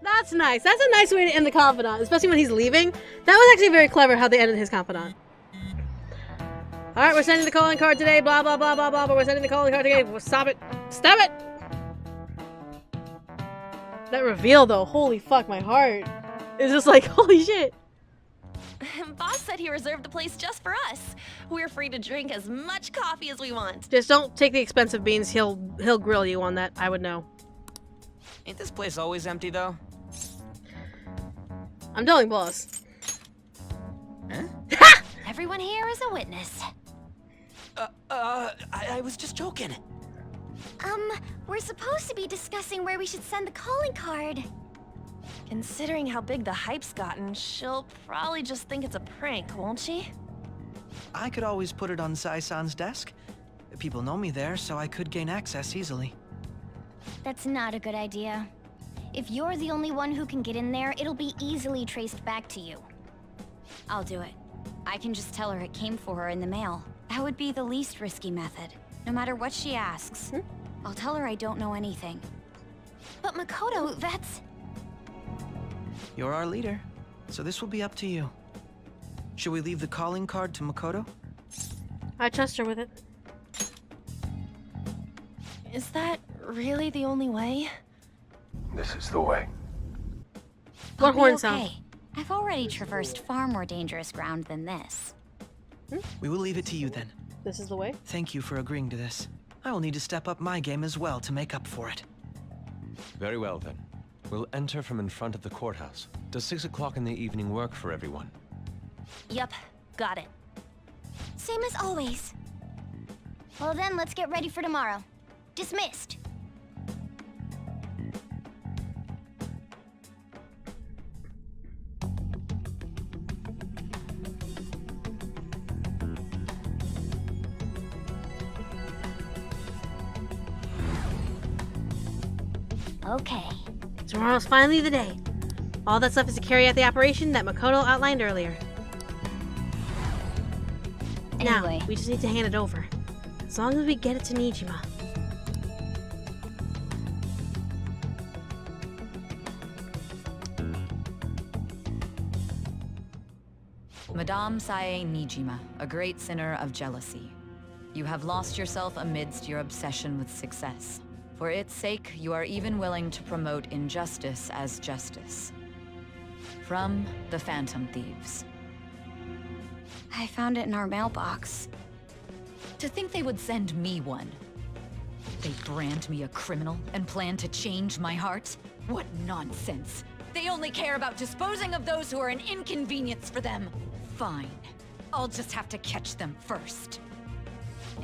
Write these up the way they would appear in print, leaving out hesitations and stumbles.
That's nice. That's a nice way to end the confidant, especially when he's leaving. That was actually very clever how they ended his confidant. Alright, we're sending the calling card today, blah, blah, blah, blah, blah, but we're sending the calling card today. Stop it. Stop it! That reveal, though, holy fuck, my heart. It's just like, holy shit. Boss said he reserved the place just for us. We're free to drink as much coffee as we want. Just don't take the expensive beans. He'll grill you on that. I would know. Ain't this place always empty, though? I'm telling boss. Huh? Everyone here is a witness. I was just joking. We're supposed to be discussing where we should send the calling card. Considering how big the hype's gotten, she'll probably just think it's a prank, won't she? I could always put it on Sai-san's desk. People know me there, so I could gain access easily. That's not a good idea. If you're the only one who can get in there, it'll be easily traced back to you. I'll do it. I can just tell her it came for her in the mail. That would be the least risky method, no matter what she asks. I'll tell her I don't know anything. But Makoto, that's... You're our leader, so this will be up to you. Should we leave the calling card to Makoto? I trust her with it. Is that really the only way? This is the way. What horn Okay. sound? I've already traversed far more dangerous ground than this. We will leave it to you then. This is the way? Thank you for agreeing to this. I will need to step up my game as well to make up for it. Very well then. We'll enter from in front of the courthouse. Does 6 o'clock in the evening work for everyone? Yup, got it. Same as always. Well then, let's get ready for tomorrow. Dismissed. Okay. Tomorrow's finally the day. All that's left is to carry out the operation that Makoto outlined earlier. Anyway. Now, we just need to hand it over. As long as we get it to Nijima. Madame Sae Nijima, a great sinner of jealousy. You have lost yourself amidst your obsession with success. For its sake, you are even willing to promote injustice as justice. From the Phantom Thieves. I found it in our mailbox. To think they would send me one. They brand me a criminal and plan to change my heart? What nonsense! They only care about disposing of those who are an inconvenience for them. Fine. I'll just have to catch them first.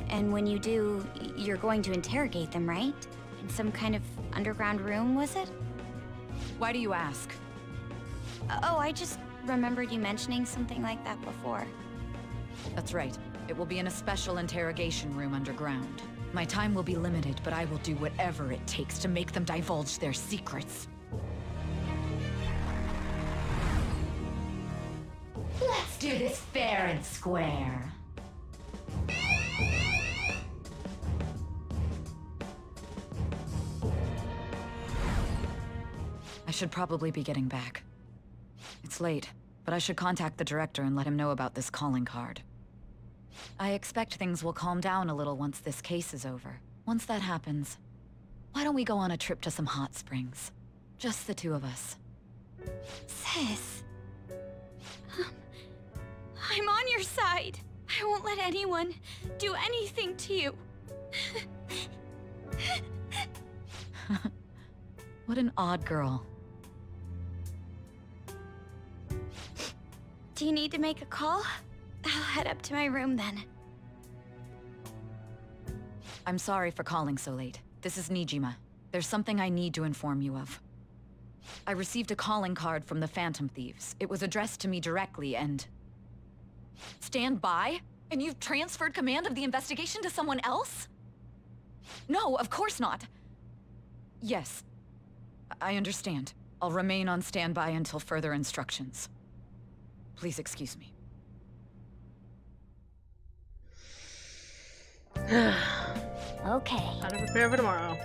And when you do, you're going to interrogate them, right? In some kind of underground room, was it? Why do you ask? Oh, I just remembered you mentioning something like that before. That's right. It will be in a special interrogation room underground. My time will be limited, but I will do whatever it takes to make them divulge their secrets. Let's do this fair and square. I should probably be getting back. It's late, but I should contact the director and let him know about this calling card. I expect things will calm down a little once this case is over. Once that happens, why don't we go on a trip to some hot springs? Just the two of us. Sis. I'm on your side. I won't let anyone do anything to you. What an odd girl. Do you need to make a call? I'll head up to my room then. I'm sorry for calling so late. This is Nijima. There's something I need to inform you of. I received a calling card from the Phantom Thieves. It was addressed to me directly and... Stand by? And you've transferred command of the investigation to someone else? No, of course not. Yes. I understand. I'll remain on standby until further instructions. Please excuse me. Okay. Gotta prepare for tomorrow.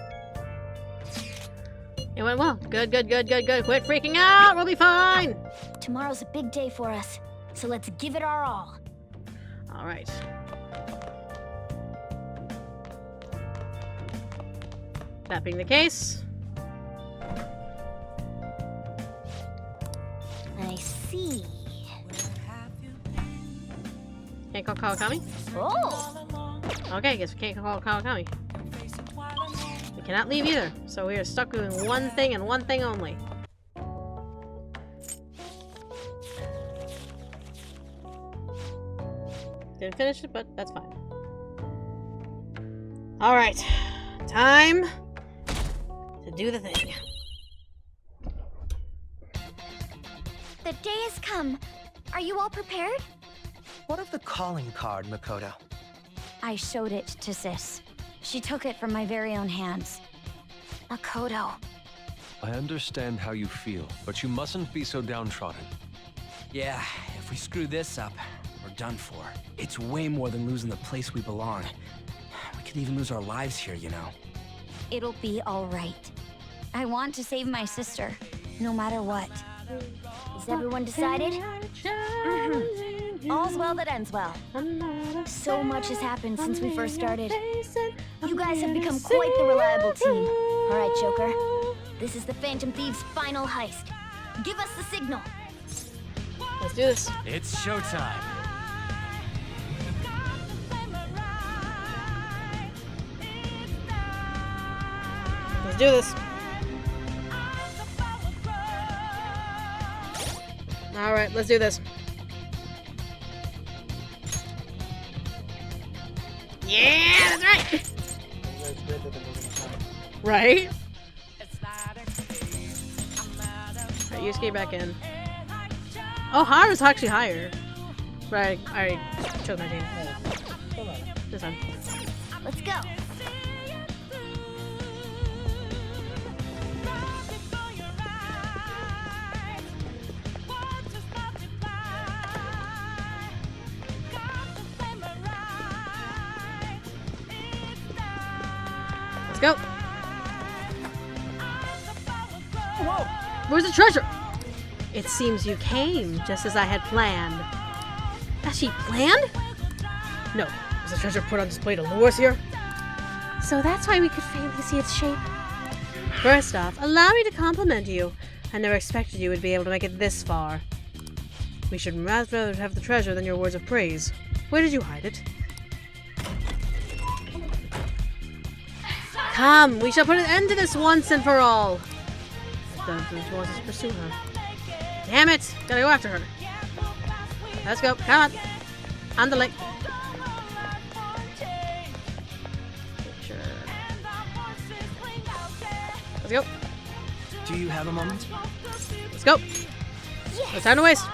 It went well. Good, good, good, good, good. Quit freaking out. We'll be fine. Tomorrow's a big day for us, so let's give it our all. All right. That being the case. I see. Can't call Kawakami? Oh! Okay, guess we can't call Kawakami. We cannot leave either, so we are stuck doing one thing and one thing only. Didn't finish it, but that's fine. Alright. Time to do the thing. The day has come. Are you all prepared? What of the calling card, Makoto? I showed it to Sis. She took it from my very own hands. Makoto. I understand how you feel, but you mustn't be so downtrodden. Yeah, if we screw this up, we're done for. It's way more than losing the place we belong. We could even lose our lives here, you know. It'll be all right. I want to save my sister, no matter what. Is everyone decided? All's well that ends well. So much has happened since we first started. You guys have become quite the reliable team. All right, Joker. This is the Phantom Thieves' final heist. Give us the signal. Let's do this. It's showtime. Let's do this. Alright, let's do this. Yeah, that's right! Right? Alright, you skate back in. Oh, Haru's actually higher. Right, I already chose my team. This time. Let's go. Let's go. Whoa! Where's the treasure? It seems you came just as I had planned. Has she planned? No. Was the treasure put on display to lure us here? So that's why we could faintly see its shape. First off, allow me to compliment you. I never expected you would be able to make it this far. We should rather have the treasure than your words of praise. Where did you hide it? Come, we shall put an end to this once and for all. She wants us to pursue her. Damn it! Gotta go after her. Let's go. Come on. On the lake. Sure. Let's go. Do you have a moment? Let's go. No time to waste.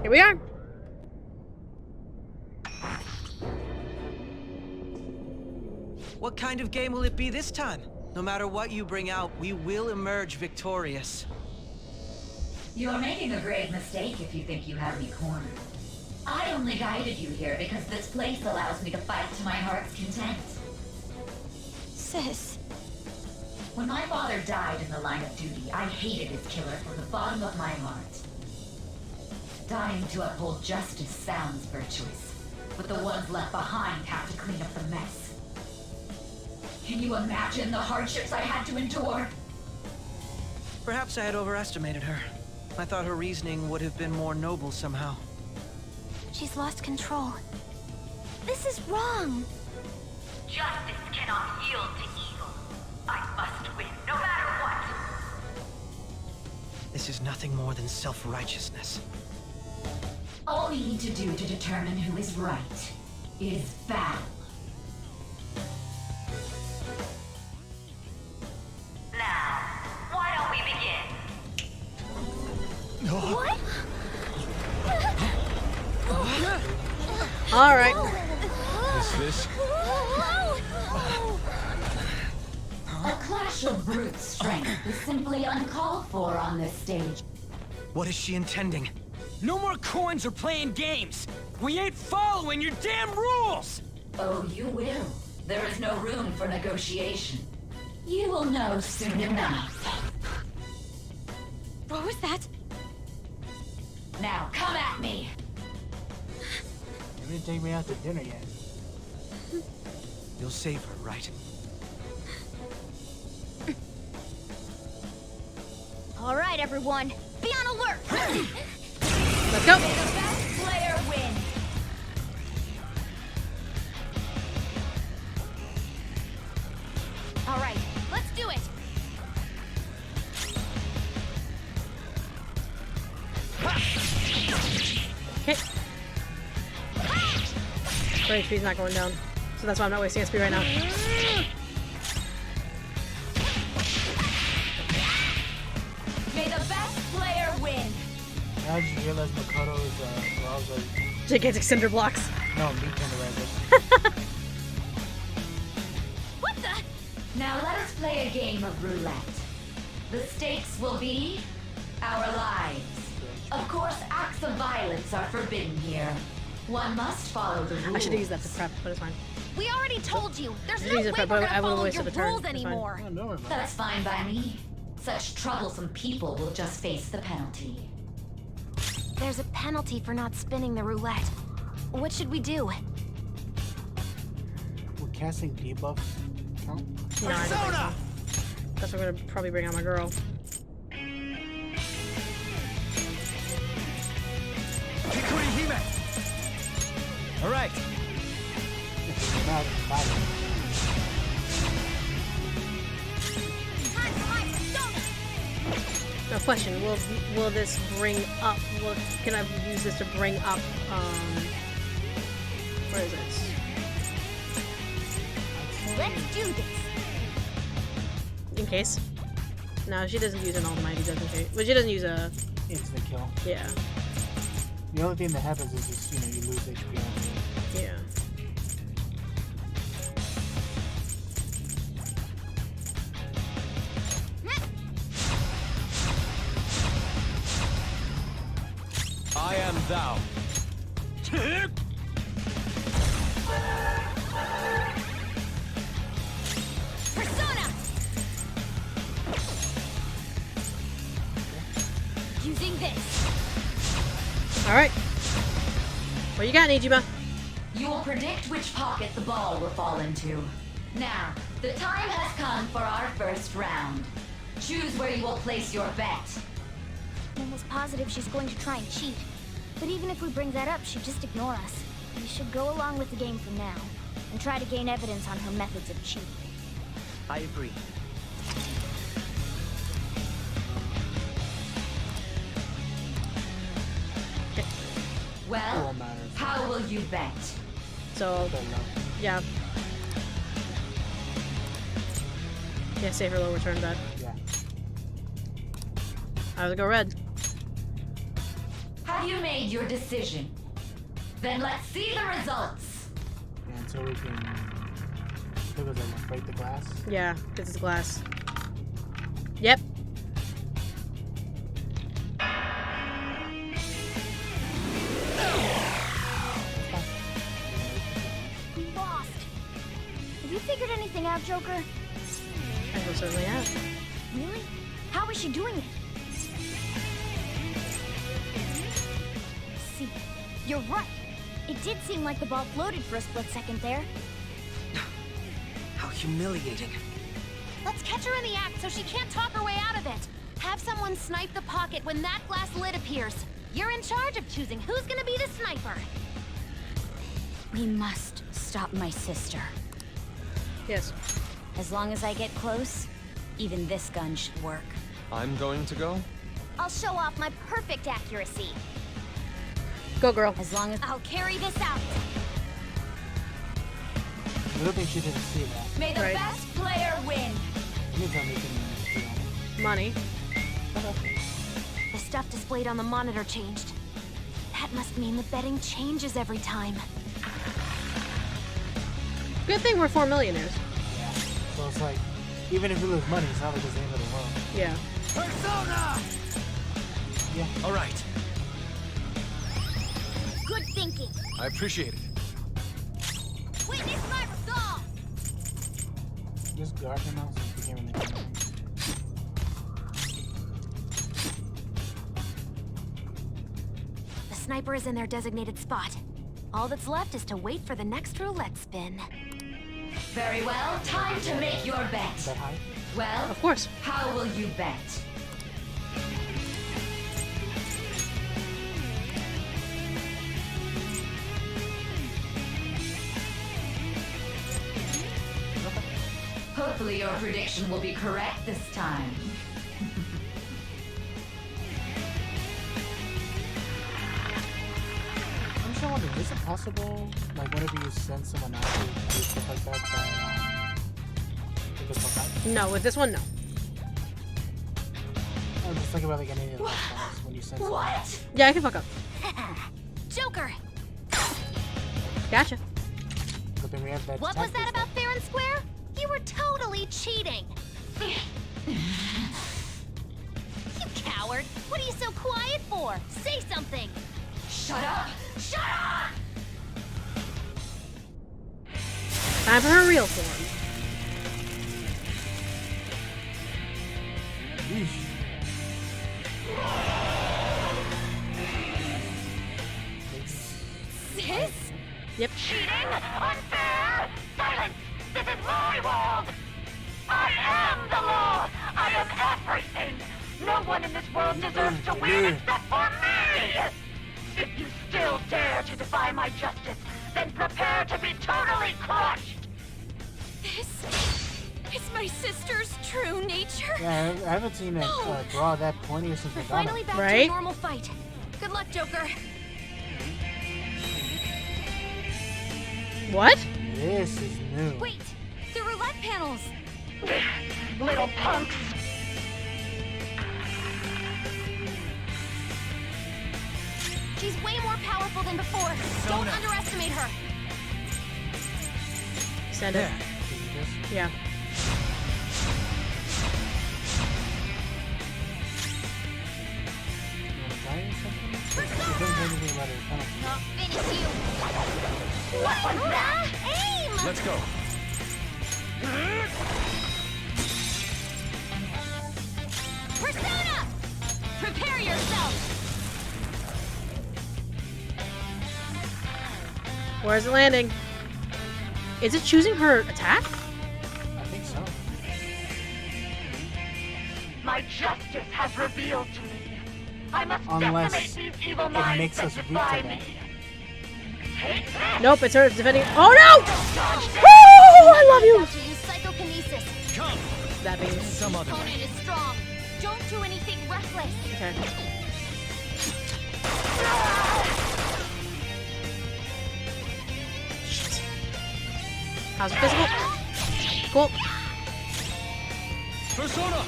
Here we are. What kind of game will it be this time? No matter what you bring out, we will emerge victorious. You're making a grave mistake if you think you have me cornered. I only guided you here because this place allows me to fight to my heart's content. Sis. When my father died in the line of duty, I hated his killer from the bottom of my heart. Dying to uphold justice sounds virtuous, but the ones left behind have to clean up the mess. Can you imagine the hardships I had to endure? Perhaps I had overestimated her. I thought her reasoning would have been more noble somehow. She's lost control. This is wrong. Justice cannot yield to evil. I must win, no matter what. This is nothing more than self-righteousness. All we need to do to determine who is right is battle. Now, why don't we begin? What? All right. This? A clash of brute strength is simply uncalled for on this stage. What is she intending? No more coins or playing games! We ain't following your damn rules! Oh, you will. There is no room for negotiation. You will know soon enough. What was that? Now, come at me! You didn't take me out to dinner yet. You'll save her, right? All right, everyone, be on alert. Let's go. May the best player win! All right, let's do it. Okay. Great, HP's not going down. So that's why I'm not wasting SP right now. May the best player win! Now I just realized Makoto is, well, I was like, Gigantic cinder blocks. no, me kind of What the? Now let us play a game of roulette. The stakes will be our lives. Of course, acts of violence are forbidden here. One must follow the rules. I should have used that to prep, but it's fine. We already told you. There's I no should way use it we're for- but gonna I would've follow wasted your a turn. rules It's fine. anymore. Oh, don't worry about it. That's fine by me. Such troublesome people will just face the penalty. There's a penalty for not spinning the roulette. What should we do? Would casting debuffs count? No, I don't think so. That's what I'm gonna probably bring out my girl. All right. Not bad. Now, question: Will this bring up? Can I use this to bring up? Where is it? Let's do this. In case. No, she doesn't use an almighty, doesn't she? But she doesn't use a. Instant kill. Yeah. The only thing that happens is just, you lose HP on it. Yeah. I am thou. Persona. Using this. All right. What you got, Nijima? You will predict which pocket the ball will fall into. Now, the time has come for our first round. Choose where you will place your bet. I'm almost positive she's going to try and cheat. But even if we bring that up, she'd just ignore us. We should go along with the game for now, and try to gain evidence on her methods of cheating. I agree. Well, All matters. how will you bet? So, Don't know. yeah. Yeah, save her low return bet. Yeah. I would go red. Have you made your decision? Then let's see the results. And so we can. What was that? Break the glass? Yeah, this is glass. Yep. Lost. Have you figured anything out, Joker? I will certainly have. Really? How is she doing it? See, you're right. It did seem like the ball floated for a split second there. How humiliating. Let's catch her in the act so she can't talk her way out of it. Have someone snipe the pocket when that glass lid appears. You're in charge of choosing who's gonna be the sniper. We must stop my sister. Yes. As long as I get close, even this gun should work. I'm going to go. I'll show off my perfect accuracy. Go, girl. As long as I'll carry this out. I don't think she didn't see that. May the Right. best player win. Anytime we can, Money. The stuff displayed on the monitor changed. That must mean the betting changes every time. Good thing we're 4 millionaires. Yeah. So it's like, even if we lose money, it's not like it's the end of the world. Yeah. Persona! Yeah. All right. Good thinking. I appreciate it. Witness my resolve. Just guard him now since we came in the game. The sniper is in their designated spot. All that's left is to wait for the next roulette spin. Very well, time to make your bet. Is that high? Well, Of course. how will you bet? Hopefully your prediction will be correct this time. I'm just wondering, is it possible, like, whenever you send someone out to do stuff like that, it would fuck out? No, with this one, no. I'm just thinking about, like, any of the last ones when you send someone out. What? Yeah, I can fuck up. Joker! Gotcha. But then we have that What was detective that about fair and square? You were totally cheating. You coward! What are you so quiet for? Say something! Shut up! Shut up! Time for her real form. Yeesh. Sis? Yep. Cheating? Unfair? Silence! This is my world! I am the law! I am everything! No one in this world deserves to win except for me! If you still dare to defy my justice, then prepare to be totally crushed! This is my sister's true nature. Yeah, I haven't seen that draw that pointy since We're Madonna. finally back to a Right? normal fight. Good luck, Joker. What? This is new. Wait, the roulette panels. Little punks! She's way more powerful than before. Don't underestimate her. Send it. Yeah. You wanna try or something? It doesn't say anything about it. Penalty. I'll finish you. What was that? Aim! Let's go. Persona! Prepare yourself! Where's it landing? Is it choosing her attack? I think so. My justice has revealed to me. I must Unless decimate these evil it minds makes that us weak to defy that. me. Take this! Nope, it's her defending. Oh no! Woo! I love you! About to use psychokinesis. Come. That means. Some other Opponent way. is strong. Don't do anything reckless. Okay. Shit. How's it physical? Cool. Persona.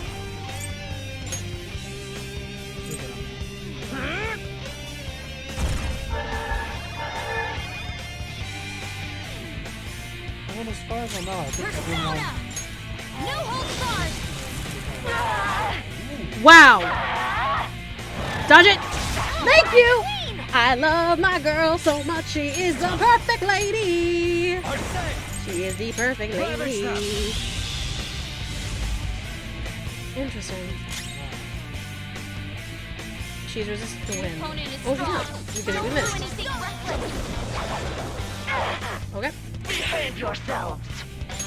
I mean, as far as I know, I think it's been Persona! like... No holds barred. Wow. Dodge it. Thank you. Queen! I love my girl so much. She is the perfect lady. I say. She is the perfect lady. Interesting. She's resistant to wind. Opponent is Oh, strong. yeah. You did it. We Don't do missed. anything reckless. Okay. Behave yourselves!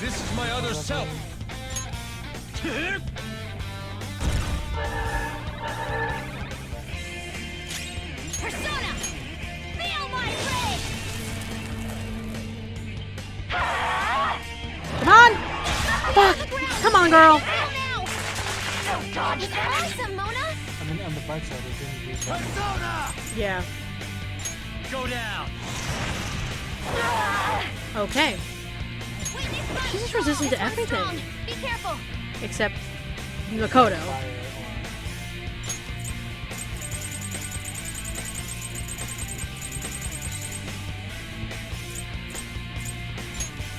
This is my other self. Persona! Feel my rage! Come on. Fuck. Come on, girl. Now! Don't dodge It's that! awesome, Mona! I mean, on the bright side, it didn't do that. Persona. Yeah. Go down. Okay. Witness my She's just strong. resistant to It's my strong. everything. Be careful! Except Makoto. Fire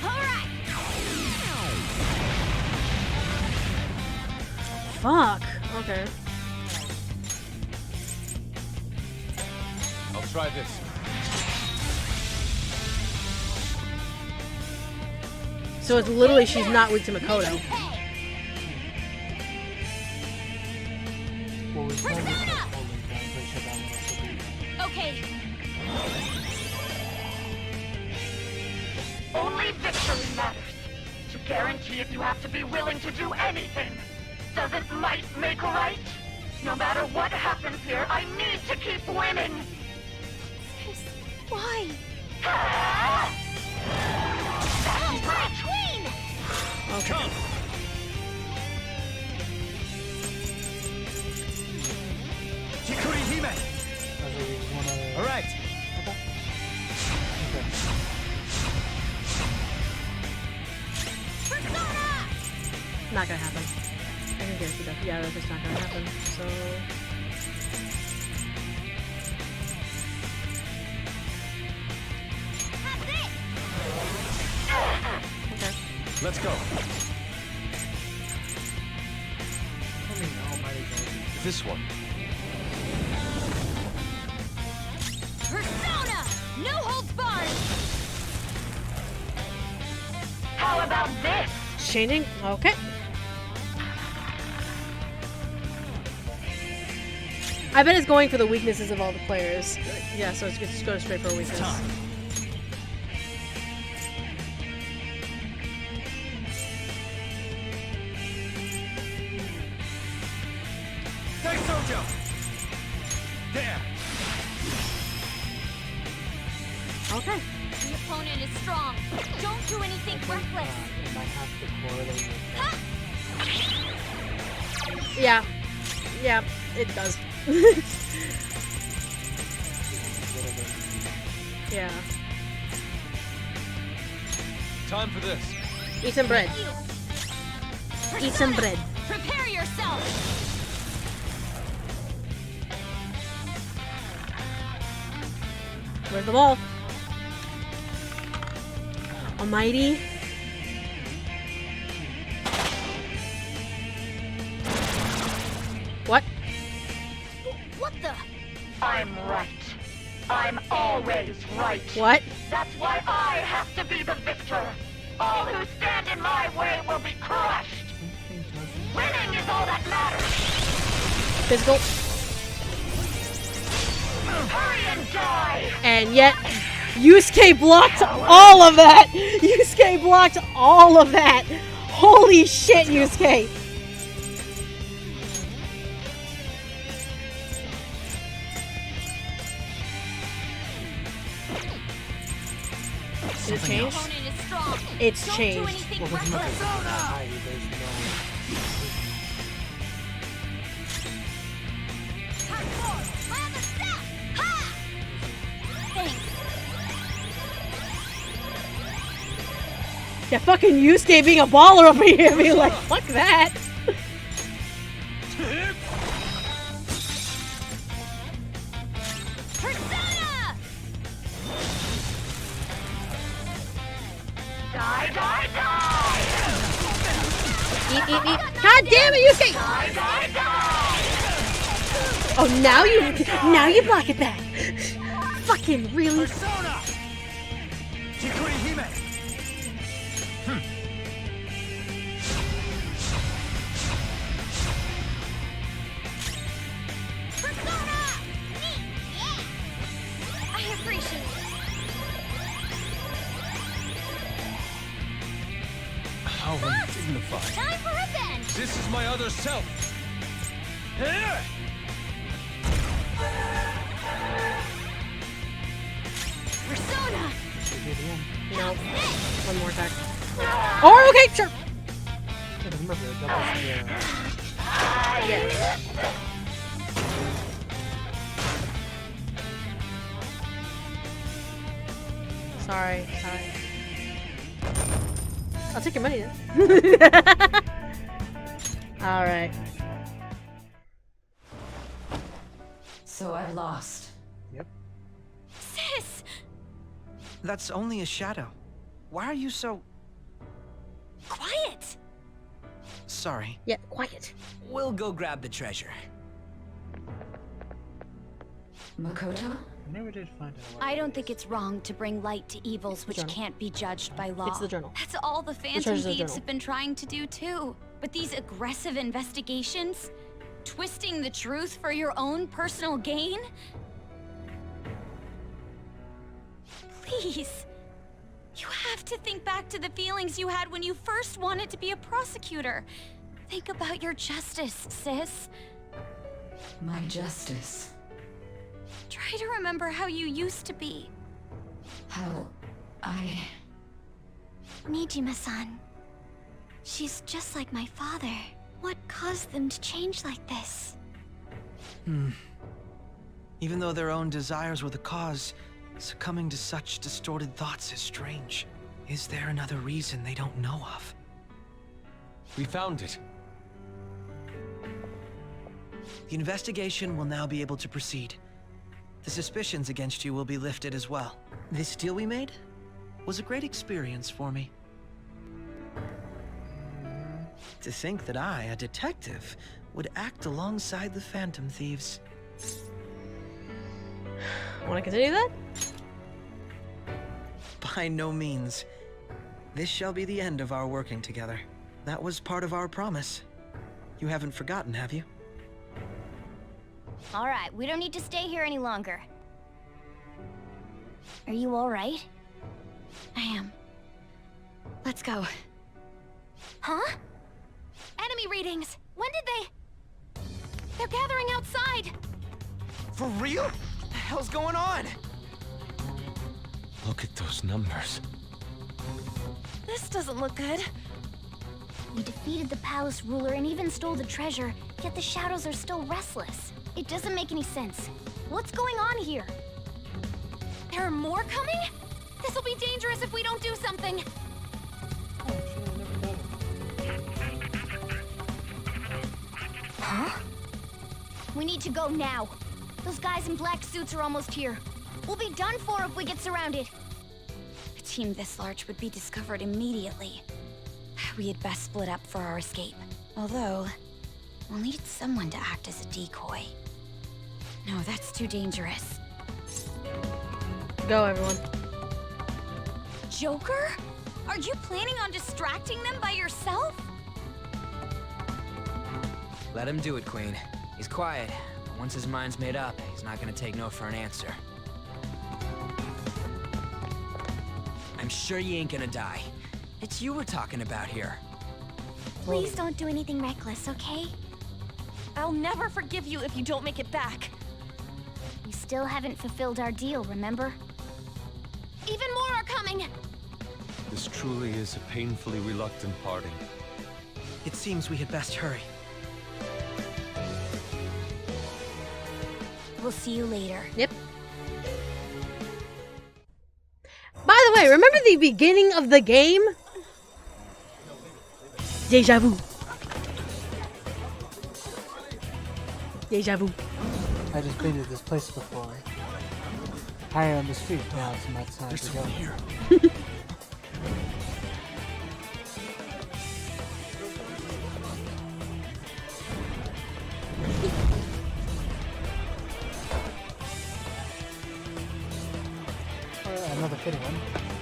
Alright! Fuck. Okay. I'll try this. So it's literally she's not weak to Makoto. Well, we can only start holding down, but sure that one also be. Okay. Only victory matters. To guarantee it, you have to be willing to do anything. Doesn't might make right? No matter what happens here, I need to keep winning. Why? That's right. Queen! Okay. Come! Chikuri Hime! Wanna... Alright! Okay. Not gonna happen. I can guarantee that. Yeah, that's just not gonna happen. So. Okay. Let's go. I mean, almighty God. This one. Persona! No holds barred! How about this? Changing? Okay. I bet it's going for the weaknesses of all the players. Yeah, so it's just go straight for a weakness. Sojo! There! Okay. The opponent is strong. Don't do anything reckless. It might have to correlate with that. Yeah. Yeah, it does. Yeah. Time for this. Eat some bread. Eat some bread. Prepare yourself! Where's the ball? Almighty. What? What the? I'm right. I'm always right. What? That's why I have to be the victor. All who stand in my way will be crushed. Winning is all that matters. Physical. Hurry and die. And yet, Yusuke blocked all of that! Yusuke blocked all of that! Holy shit, Yusuke! Did it change? Opponent is strong. It's Don't changed. do anything Well, there's reckless. nothing almighty, there's no... Yeah, fucking Yusuke being a baller over here, being like, fuck that! Persona! Die, die, die. Eat, eat, eat. God damn it, Yusuke! Die, die, die. Oh, now you block it back! Fucking really? Persona! Chikuri Hime! Persona! Neat! Yeah! I appreciate it. How undignified. Time for revenge! This is my other self. Persona! No. One more attack. Oh, okay, sure. Yeah, remember, that was Yeah. Sorry. I'll take your money then. Alright. So I've lost. Sis! That's only a shadow. Why are you so... Quiet! Sorry. Yeah, quiet. We'll go grab the treasure. Makoto? We never did find out. I don't think it's wrong to bring light to evils which journal. can't be judged by law. It's the journal. That's all the Phantom treasure's the Thieves journal. have been trying to do too. But these aggressive investigations, twisting the truth for your own personal gain? Please. You have to think back to the feelings you had when you first wanted to be a prosecutor. Think about your justice, sis. My justice. Try to remember how you used to be. How I... Nijima-san. She's just like my father. What caused them to change like this? Even though their own desires were the cause, succumbing to such distorted thoughts is strange. Is there another reason they don't know of? We found it. The investigation will now be able to proceed. The suspicions against you will be lifted as well. This deal we made was a great experience for me. To think that I, a detective, would act alongside the Phantom Thieves. Want to continue that? By no means. This shall be the end of our working together. That was part of our promise. You haven't forgotten, have you? All right, we don't need to stay here any longer. Are you all right? I am. Let's go. Huh? Enemy readings! When did they... They're gathering outside! For real? What the hell's going on? Look at those numbers. This doesn't look good. We defeated the palace ruler and even stole the treasure, yet the shadows are still restless. It doesn't make any sense. What's going on here? There are more coming? This'll be dangerous if we don't do something. Huh? We need to go now. Those guys in black suits are almost here. We'll be done for if we get surrounded. A team this large would be discovered immediately. We had best split up for our escape. Although, we'll need someone to act as a decoy. No, that's too dangerous. Go, everyone. Joker? Are you planning on distracting them by yourself? Let him do it, Queen. He's quiet. But once his mind's made up, he's not gonna take no for an answer. I'm sure you ain't gonna die. It's you we're talking about here. Please don't do anything reckless, okay? I'll never forgive you if you don't make it back. We still haven't fulfilled our deal, remember? Even more are coming! This truly is a painfully reluctant parting. It seems we had best hurry. We'll see you later. Yep. By the way, remember the beginning of the game? Deja vu. Deja vu. I just been to this place before. Higher on the street, now it's my time to go. Here. Another fitting one.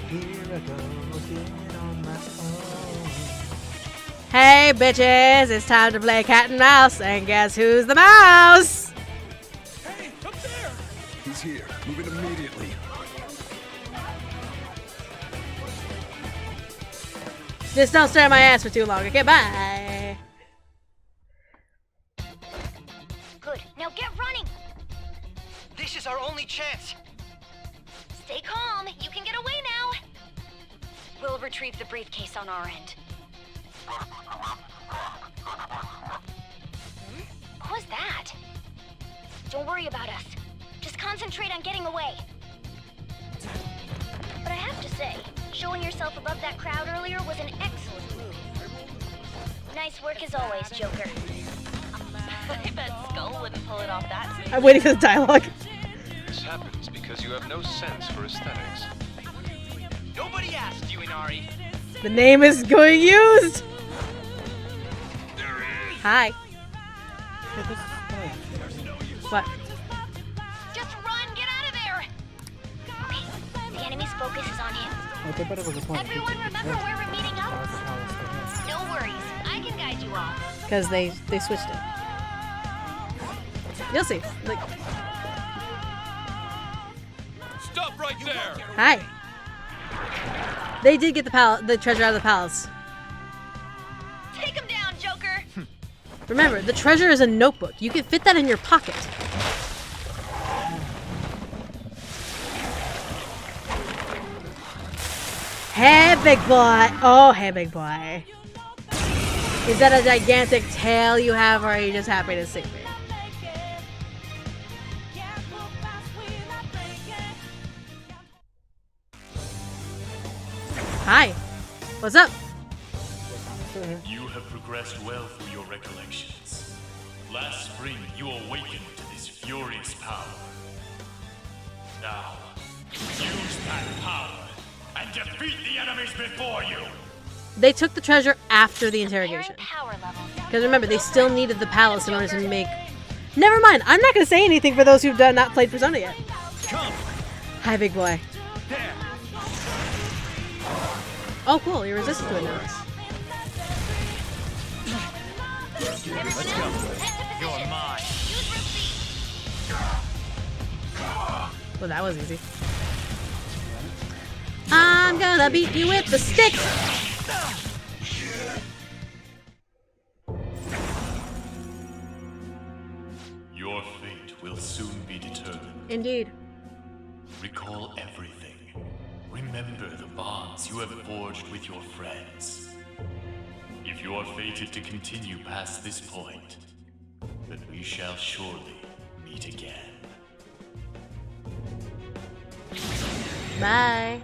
Here I go again on my own. Hey bitches, it's time to play cat and mouse, and guess who's the mouse? Hey, up there! He's here. Move it immediately. Just don't stare at my ass for too long, okay? Bye! Good, now get running! This is our only chance. Stay calm, you can get away now! We'll retrieve the briefcase on our end. What was that? Don't worry about us. Just concentrate on getting away. But I have to say, showing yourself above that crowd earlier was an excellent move. Nice work as always, Joker. I bet Skull wouldn't pull it off that soon. I'm waiting for the dialogue. This happens because you have no sense for aesthetics. Nobody asked you, Inari. The name is going used! Hi. What? Just run, get out of there! enemy's focus is on him. I bet it was a point. Everyone remember where we're meeting up? No worries. I can guide you all. Because they switched it. You'll see. Like, Stop right there! hi. They did get the treasure out of the palace. Take him down, Joker! Remember, the treasure is a notebook. You can fit that in your pocket. Hey, big boy. Oh, hey, big boy. Is that a gigantic tail you have, or are you just happy to see me? Hi. What's up? You have progressed well through your recollections. Last spring, you awakened to this furious power. Now, use that power and defeat the enemies before you! They took the treasure after the interrogation. Because remember, they still needed the palace in order to make... Never mind, I'm not going to say anything for those who've not played Persona yet. Come! Hi, big boy. There! Oh, cool, you're resistant to it now. Let's go. You're mine. Well, that was easy. I'm gonna beat you with the stick! Your fate will soon be determined. Indeed. Recall everything. Remember the bonds you have forged with your friends. If you are fated to continue past this point, then we shall surely meet again. Bye.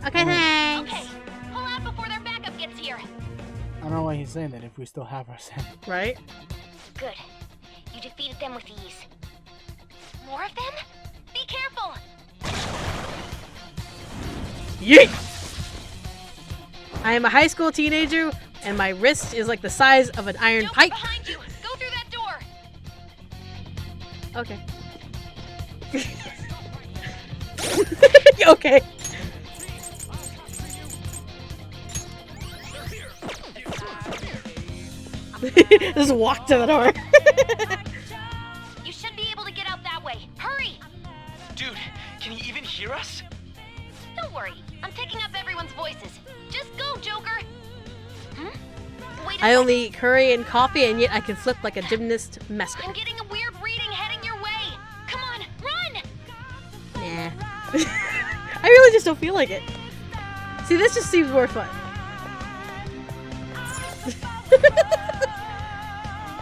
Okay, thanks. Okay, pull out before their backup gets here. I don't know why he's saying that if we still have our scent. Right? Good. You defeated them with ease. More of them? Be careful! Yeet! I am a high school teenager, and my wrist is like the size of an iron pipe. Behind you! Go through that door! Okay. Okay. Just walk to the door. You should be able to get out that way. Hurry! Dude, can you even hear us? Don't worry. I'm picking up everyone's voices. Just go, Joker! Wait a I only eat curry and coffee, and yet I can flip like a gymnast master. I'm getting a weird reading heading your way. Come on, run! Nah. I really just don't feel like it. See, this just seems more fun.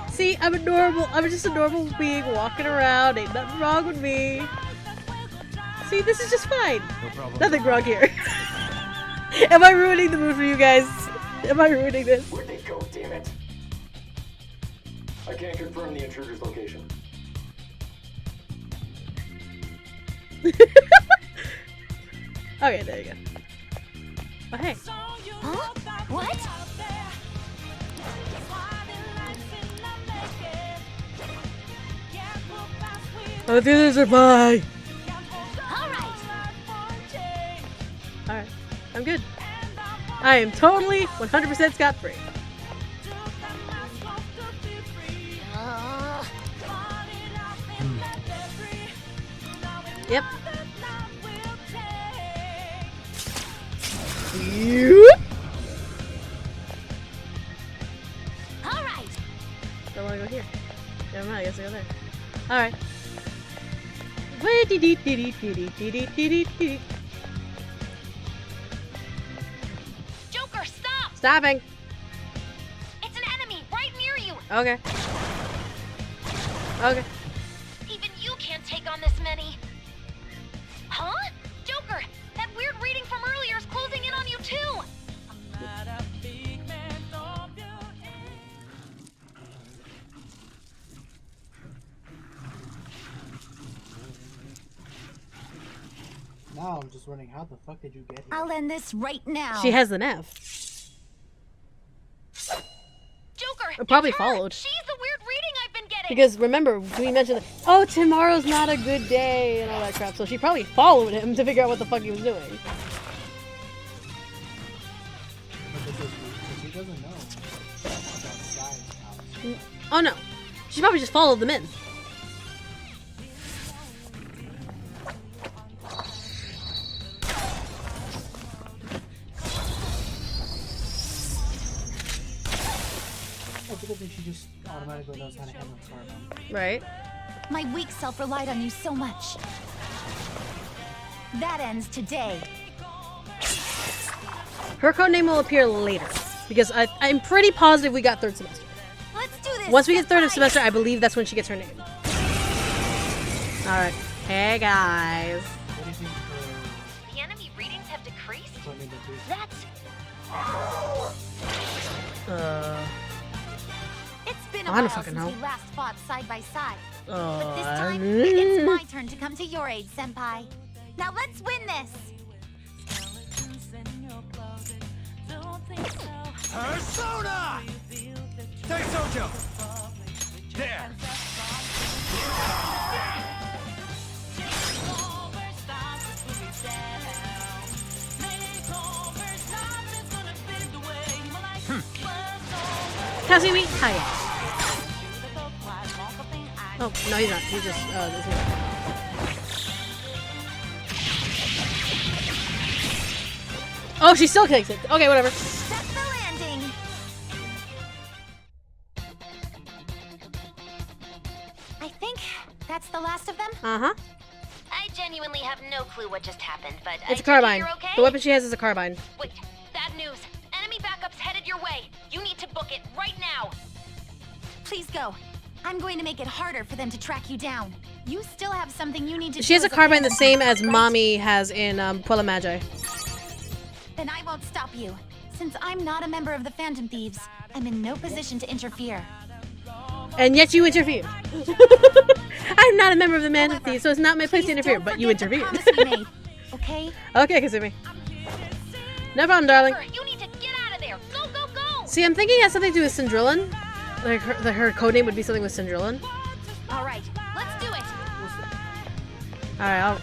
See, I'm just a normal being walking around. Ain't nothing wrong with me. See, this is just fine. No problem. Nothing wrong here. Am I ruining the mood for you guys? Am I ruining this? Where'd they go, damn it? I can't confirm the intruder's location. Okay, there you go. Oh, hey. Huh? What? Oh, this is bye. Alright, I'm good. I am totally 100% scot-free. Yep. Alright. Don't want to go here. Never mind, I guess I go there. Alright. Joker, stop! Stopping. It's an enemy right near you. Okay. Okay. Even you can't take on this many. Huh? Joker, that weird reading from earlier is closing in on you too. Now I'm just wondering, how the fuck did you get here? I'll end this right now. She has the nav. Joker, It probably it's her. followed. She's the weird reading I've been getting. Because remember, we mentioned that, oh, tomorrow's not a good day and all that crap. So she probably followed him to figure out what the fuck he was doing. He doesn't know about Sky's house. Oh no, she probably just followed them in. I think she just automatically knows how to handle carbon. Right. My weak self relied on you so much. That ends today. Her codename will appear later. Because I'm pretty positive we got third semester. Let's do this. Once we get third semester, I believe that's when she gets her name. Alright. Hey guys. What do you think The enemy readings have decreased? That's... It's been a I while don't fucking since know. we last fought side by side. But this time, it's my turn to come to your aid, Senpai. Now let's win this! Persona! Take Sojo! There! Kasumi, hiya. Oh, no, he's not. He's just, this is... Oh, she still takes it. Okay, whatever. Set the landing! I think that's the last of them. Uh-huh. I genuinely have no clue what just happened, but It's a I take it carbine. you're okay? The weapon she has is a carbine. Wait, bad news. Enemy backup's headed your way. You need to book it right now. Please go. I'm going to make it harder for them to track you down. You still have something you need to She do has a as carbine the Phantom same Thief, as right? Mommy has in Puella Magi. Then I won't stop you. Since I'm not a member of the Phantom Thieves, I'm in no position to interfere. And yet you interfered. I'm not a member of the Man of Thieves, so it's not my place to interfere, but you interfered. Promise we made, okay? Okay, Kasumi. No problem, darling. You need to get out of there. Go, go, go. See, I'm thinking it has something to do with Syndrillan. Like, her codename would be something with Syndrillan. All right, let's do it. Alright, I'll...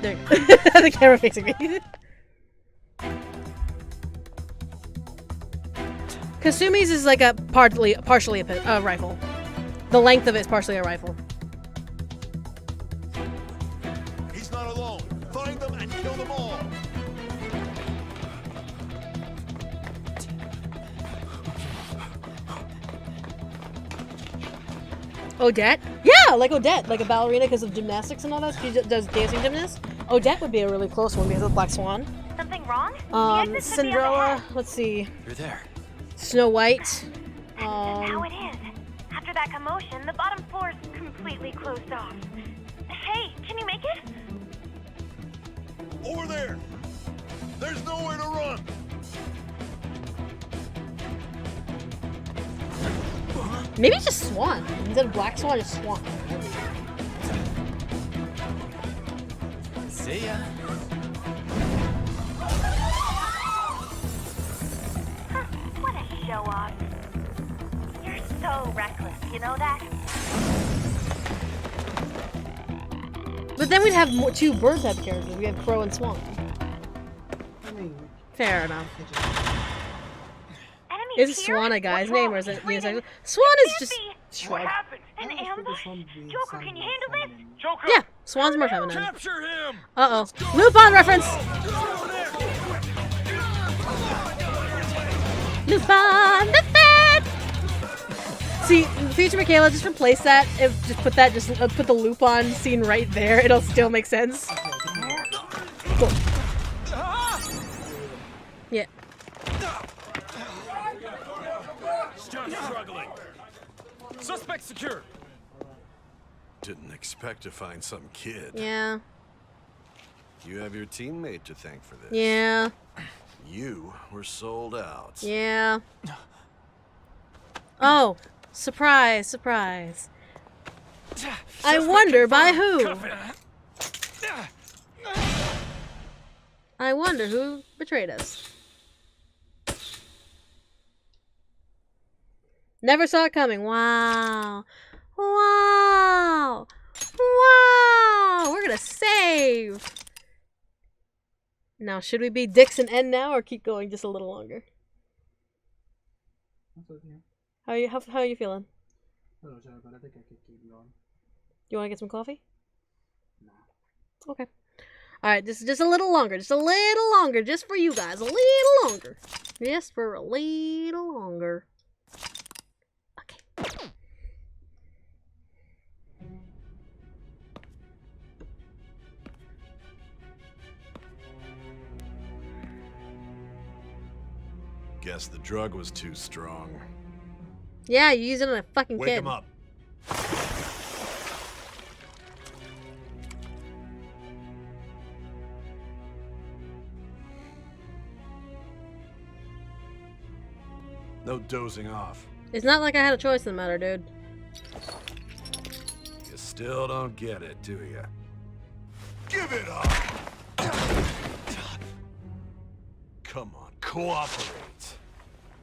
There you go. The camera facing me. Kasumi's is like a partially a rifle. The length of it is partially a rifle. He's not alone. Find them and kill them all. Odette? Yeah, like Odette, like a ballerina because of gymnastics and all that. She does dancing gymnastics. Odette would be a really close one because of Black Swan. Something wrong? Cinderella. Let's see. You're there. Snow White. That's how it is. After that commotion, the bottom floor is completely closed off. Hey, can you make it? Over there. There's nowhere to run. Maybe it's just Swan. Instead of Black Swan, it's Swan. See ya. What a show off. You're so reckless, you know that? But then we'd have two bird type characters. We have Crow and Swan. Fair enough. Is it Swan a guy's name or is it unisex? Swan is just shrug. An ambush? Joker, can you handle this? Joker! Yeah, Swan's more feminine. Capture him. Uh-oh. Lupin reference! Lupin the Third! See, in the future, Michaela, just replace that. Just put that, put the Lupin scene right there. It'll still make sense. Cool. Yeah. Just struggling. Suspect secure. Didn't expect to find some kid. Yeah. You have your teammate to thank for this. Yeah. You were sold out. Yeah. Oh, surprise, surprise. I wonder by who? I wonder who betrayed us. Never saw it coming. Wow. Wow. Wow. We're gonna save. Now, should we be Dix and N now, or keep going just a little longer? How are you feeling? I don't know, but I think I could keep going. You want to get some coffee? No. Okay. All right, just a little longer, just for you guys, a little longer, just for a little longer. Okay. Guess the drug was too strong. Yeah, you use it on a fucking kid. Wake him up. No dozing off. It's not like I had a choice in the matter, dude. You still don't get it, do you? Give it up! Come on, cooperate.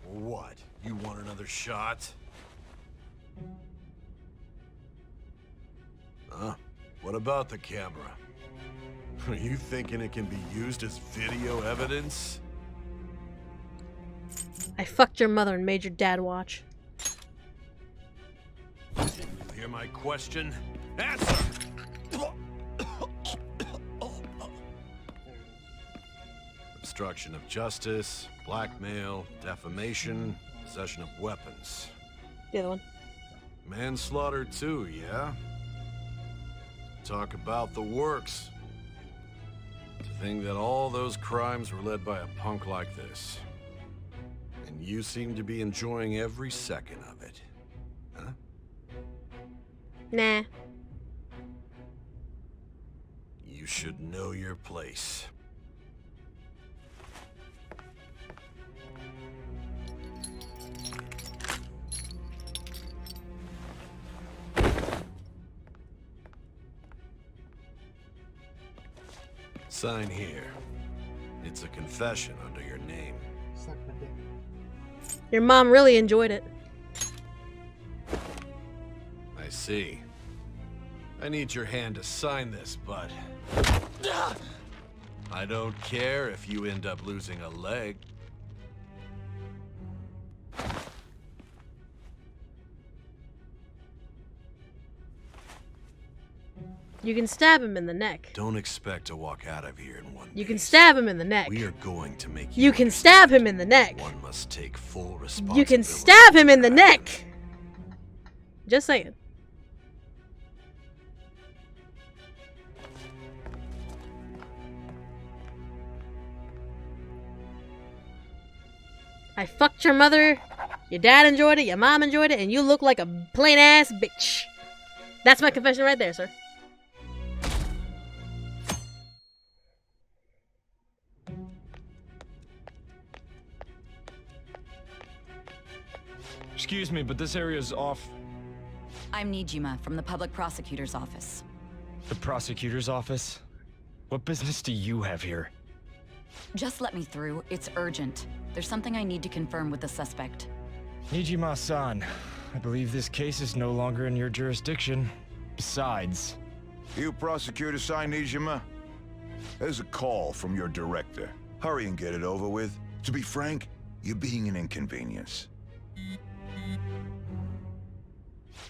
What? You want another shot? Huh? What about the camera? Are you thinking it can be used as video evidence? I fucked your mother and made your dad watch. You hear my question? Answer! Obstruction of justice, blackmail, defamation, possession of weapons. The other one. Manslaughter too, yeah? Talk about the works. To think that all those crimes were led by a punk like this. And you seem to be enjoying every second of it. Huh? Nah. You should know your place. Sign here. It's a confession under your name. Your mom really enjoyed it. I see. I need your hand to sign this, but I don't care if you end up losing a leg. You can stab him in the neck. Don't expect to walk out of here in one You can stab him in the neck. We are going to make You can stab him in the neck. One must take full responsibility. You can stab him in the neck. Just saying. I fucked your mother, your dad enjoyed it, your mom enjoyed it, and you look like a plain ass bitch. That's my confession right there, sir. Excuse me, but this area's off. I'm Nijima from the public prosecutor's office. The prosecutor's office? What business do you have here? Just let me through. It's urgent. There's something I need to confirm with the suspect. Nijima-san, I believe this case is no longer in your jurisdiction. Besides... You prosecutor sign Nijima? There's a call from your director. Hurry and get it over with. To be frank, you're being an inconvenience.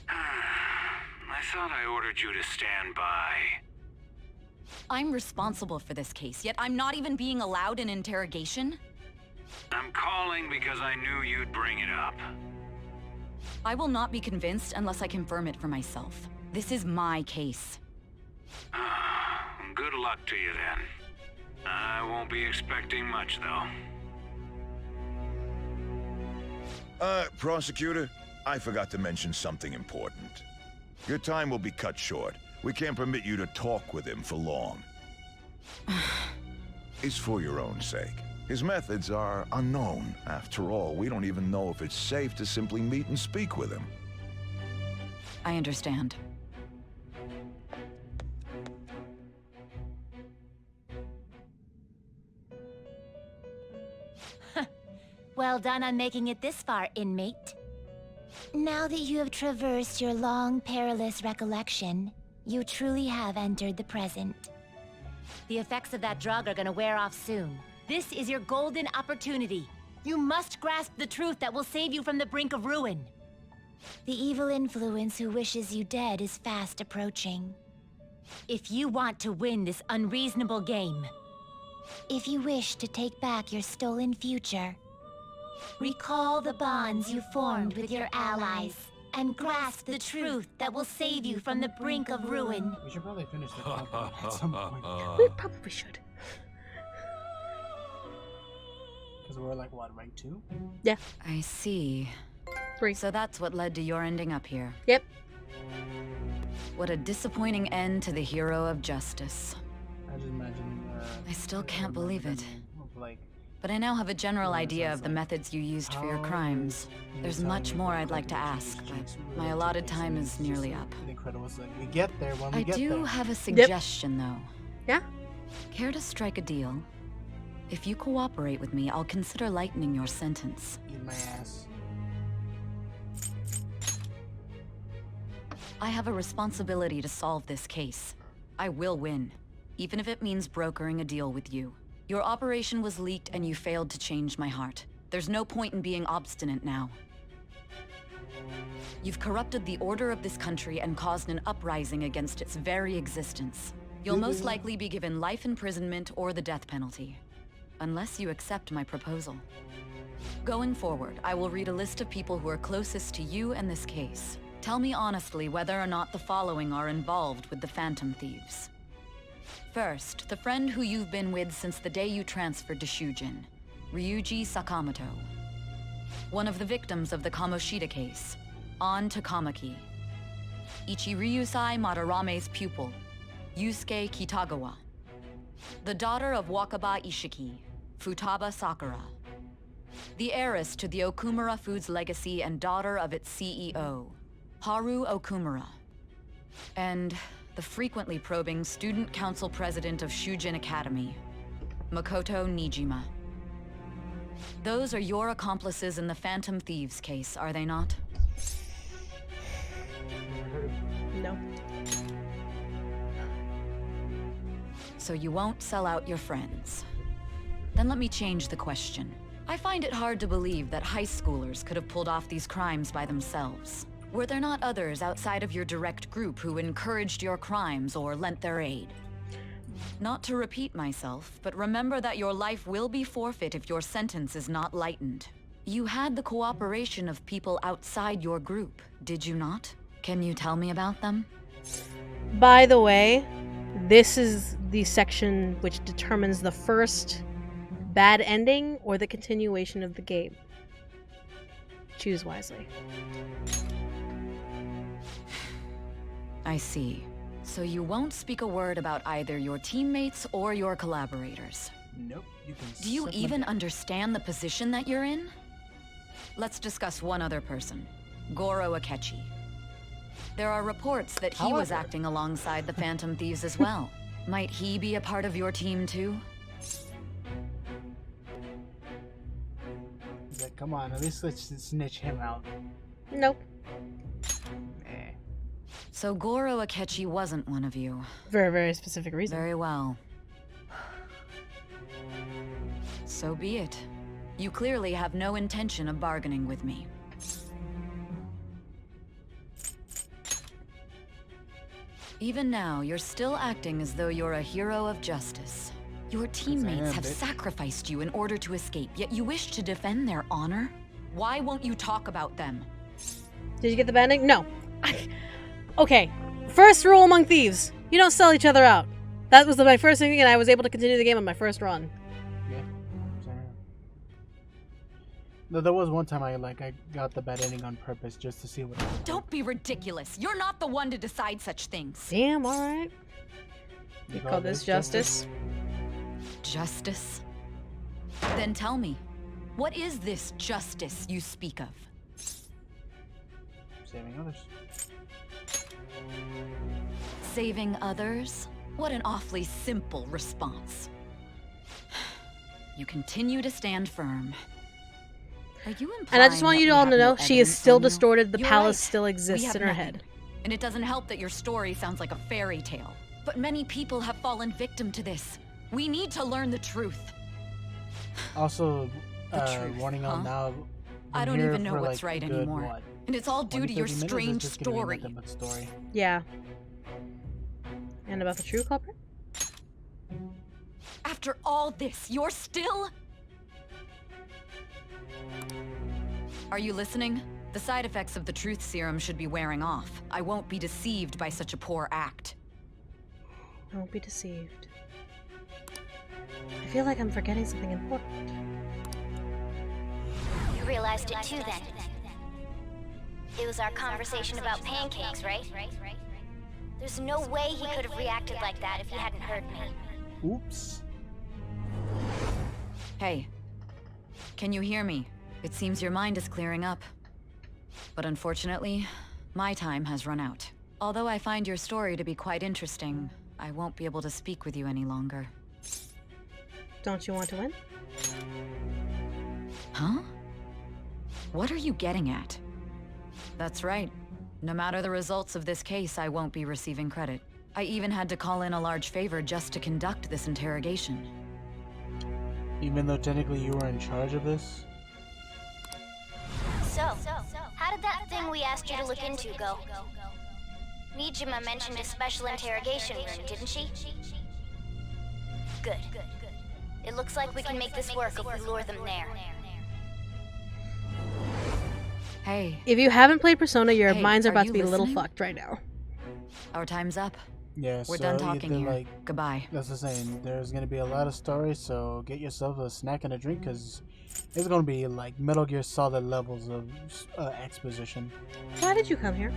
I thought I ordered you to stand by. I'm responsible for this case, yet I'm not even being allowed an interrogation? I'm calling because I knew you'd bring it up. I will not be convinced unless I confirm it for myself. This is my case. Good luck to you then. I won't be expecting much, though. Prosecutor, I forgot to mention something important. Your time will be cut short. We can't permit you to talk with him for long. It's for your own sake. His methods are unknown. After all, we don't even know if it's safe to simply meet and speak with him. I understand. Well done on making it this far, inmate. Now that you have traversed your long, perilous recollection, you truly have entered the present. The effects of that drug are gonna wear off soon. This is your golden opportunity. You must grasp the truth that will save you from the brink of ruin. The evil influence who wishes you dead is fast approaching. If you want to win this unreasonable game, if you wish to take back your stolen future, recall the bonds you formed with your allies and grasp the truth that will save you from the brink of ruin. We should probably finish the campaign at some point. We probably should. Because we're like, what, rank 2? Yeah. I see. 3. So that's what led to your ending up here. Yep. What a disappointing end to the hero of justice. I just imagine. I still can't believe it. Like, but I now have a general idea of the methods you used for your crimes. There's much more I'd like to ask, but my allotted time is nearly up. Incredibles, like, we get there when we I get there. do have a suggestion, though. Yeah? Care to strike a deal? If you cooperate with me, I'll consider lightening your sentence. Eat my ass. I have a responsibility to solve this case. I will win, even if it means brokering a deal with you. Your operation was leaked and you failed to change my heart. There's no point in being obstinate now. You've corrupted the order of this country and caused an uprising against its very existence. You'll most likely be given life imprisonment or the death penalty, unless you accept my proposal. Going forward, I will read a list of people who are closest to you and this case. Tell me honestly whether or not the following are involved with the Phantom Thieves. First, the friend who you've been with since the day you transferred to Shujin, Ryuji Sakamoto. One of the victims of the Kamoshida case, An Takamaki. Ichiryusai Madarame's pupil, Yusuke Kitagawa. The daughter of Wakaba Ishiki, Futaba Sakura. The heiress to the Okumura Foods legacy and daughter of its CEO, Haru Okumura. And the frequently probing student council president of Shujin Academy, Makoto Nijima. Those are your accomplices in the Phantom Thieves case, are they not? No. So you won't sell out your friends. Then let me change the question. I find it hard to believe that high schoolers could have pulled off these crimes by themselves. Were there not others outside of your direct group who encouraged your crimes or lent their aid? Not to repeat myself, but remember that your life will be forfeit if your sentence is not lightened. You had the cooperation of people outside your group, did you not? Can you tell me about them? By the way, this is the section which determines the first bad ending or the continuation of the game. Choose wisely. I see. So you won't speak a word about either your teammates or your collaborators. Nope. You can. Do you even understand the position that you're in? Let's discuss one other person, Goro Akechi. There are reports that he was acting alongside the Phantom Thieves as well. Might he be a part of your team too? Like, come on, at least let's snitch him out. Nope. Nah. So Goro Akechi wasn't one of you. Very, very specific reason. Very well. So be it. You clearly have no intention of bargaining with me. Even now, you're still acting as though you're a hero of justice. Your teammates have sacrificed you in order to escape, yet you wish to defend their honor? Why won't you talk about them? Did you get the banding? No. Okay. First rule among thieves. You don't sell each other out. That was my first thing, and I was able to continue the game on my first run. Yeah. Sorry. No, there was one time I got the bad ending on purpose just to see what. Don't be ridiculous. You're not the one to decide such things. Damn, alright. You call this justice? Justice? Then tell me, what is this justice you speak of? Saving others. Saving others? What an awfully simple response. You continue to stand firm. Are you And I just want implying you that all we to know have no she is evidence still on you? distorted. The You're palace right. still We exists have in her nothing. head. And it doesn't help that your story sounds like a fairy tale. But many people have fallen victim to this. We need to learn the truth. Also, truth, warning huh? on now. I don't even know what's right good, anymore. What, And it's all due to your 20-30 minutes, strange it's just gonna be story. nothing but story. Yeah. And about the true culprit? After all this, you're still... Are you listening? The side effects of the truth serum should be wearing off. I won't be deceived by such a poor act. Don't be deceived. I feel like I'm forgetting something important. You realized it too then. It was our conversation about pancakes, right? There's no way he could have reacted like that if he hadn't heard me. Oops. Hey. Can you hear me? It seems your mind is clearing up. But unfortunately, my time has run out. Although I find your story to be quite interesting, I won't be able to speak with you any longer. Don't you want to win? Huh? What are you getting at? That's right. No matter the results of this case, I won't be receiving credit. I even had to call in a large favor just to conduct this interrogation. Even though technically you were in charge of this? So, how did that thing we asked you to look into go? Nijima mentioned a special interrogation room, didn't she? Good. It looks like we can make this work if we lure them there. Hey. If you haven't played Persona, your Hey, minds are about you to be a little listening? fucked right now. Our time's up. Yeah, We're so done talking either, here. like, Goodbye. That's the saying. There's gonna be a lot of stories, so get yourself a snack and a drink, because it's gonna be like Metal Gear Solid levels of exposition. Why did you come here?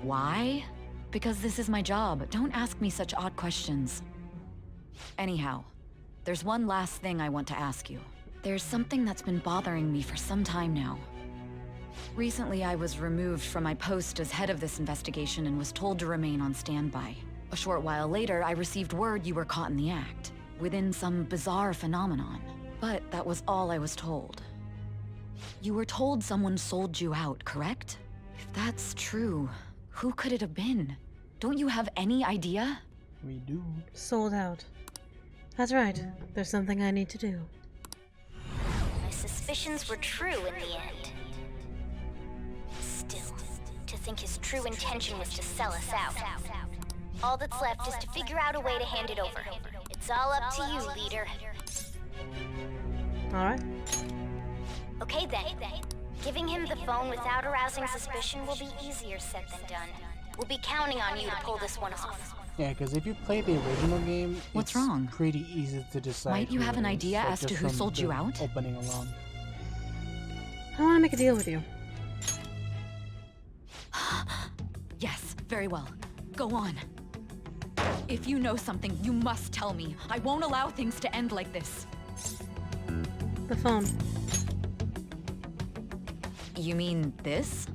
Why? Because this is my job. Don't ask me such odd questions. Anyhow, there's one last thing I want to ask you. There's something that's been bothering me for some time now. Recently, I was removed from my post as head of this investigation and was told to remain on standby. A short while later, I received word you were caught in the act, within some bizarre phenomenon. But that was all I was told. You were told someone sold you out, correct? If that's true, who could it have been? Don't you have any idea? We do. Sold out. That's right. There's something I need to do. My suspicions were true in the end. Still, to think his true intention was to sell us out. All that's left is to figure out a way to hand it over. It's all up to you, leader. Alright. Okay then. Giving him the phone without arousing suspicion will be easier said than done. We'll be counting on you to pull this one off. Yeah, because if you play the original game, What's it's wrong? pretty easy to decide. Might you who have it an is, idea like, as to just who from sold you the out? Opening alone. I want to make a deal with you. Yes, very well. Go on. If you know something, you must tell me. I won't allow things to end like this. The phone. You mean this?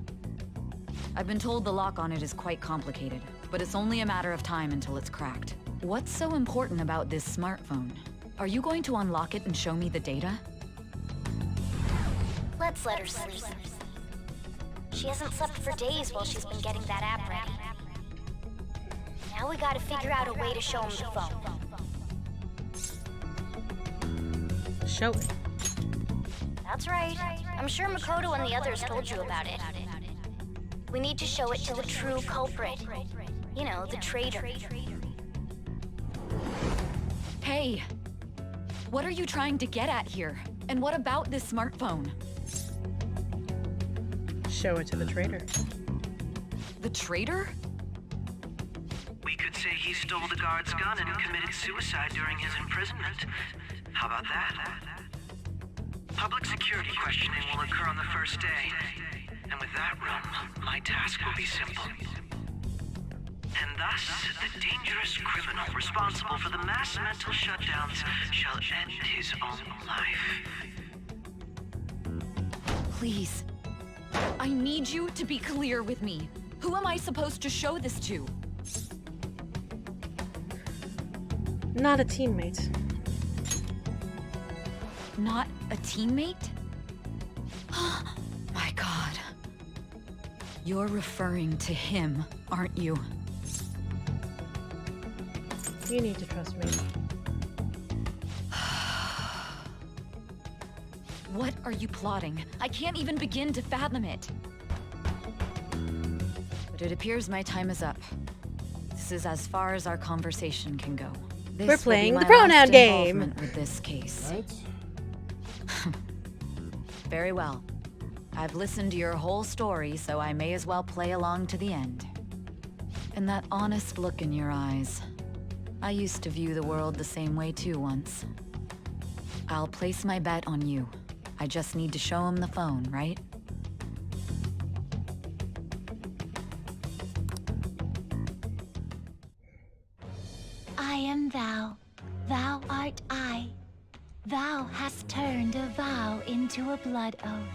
I've been told the lock on it is quite complicated, but it's only a matter of time until it's cracked. What's so important about this smartphone? Are you going to unlock it and show me the data? Let's let her sleep. She hasn't slept for days while she's been getting that app ready. Now we gotta figure out a way to show him the phone. Show it. That's right. I'm sure Makoto and the others told you about it. We need to show it to the true culprit. You know, the traitor. Hey! What are you trying to get at here? And what about this smartphone? Show it to the traitor. The traitor? We could say he stole the guard's gun and committed suicide during his imprisonment. How about that? Public security questioning will occur on the first day. And with that room, my task will be simple. And thus, the dangerous criminal responsible for the mass mental shutdowns shall end his own life. Please. I need you to be clear with me. Who am I supposed to show this to? Not a teammate. Not a teammate? My God. You're referring to him, aren't you? You need to trust me. What are you plotting? I can't even begin to fathom it. But it appears my time is up. This is as far as our conversation can go. This We're playing will the be my pronoun last game. involvement with this case. Right? Very well. I've listened to your whole story, so I may as well play along to the end. And that honest look in your eyes. I used to view the world the same way too once. I'll place my bet on you. I just need to show him the phone, right? I am thou, thou art I. Thou hast turned a vow into a blood oath.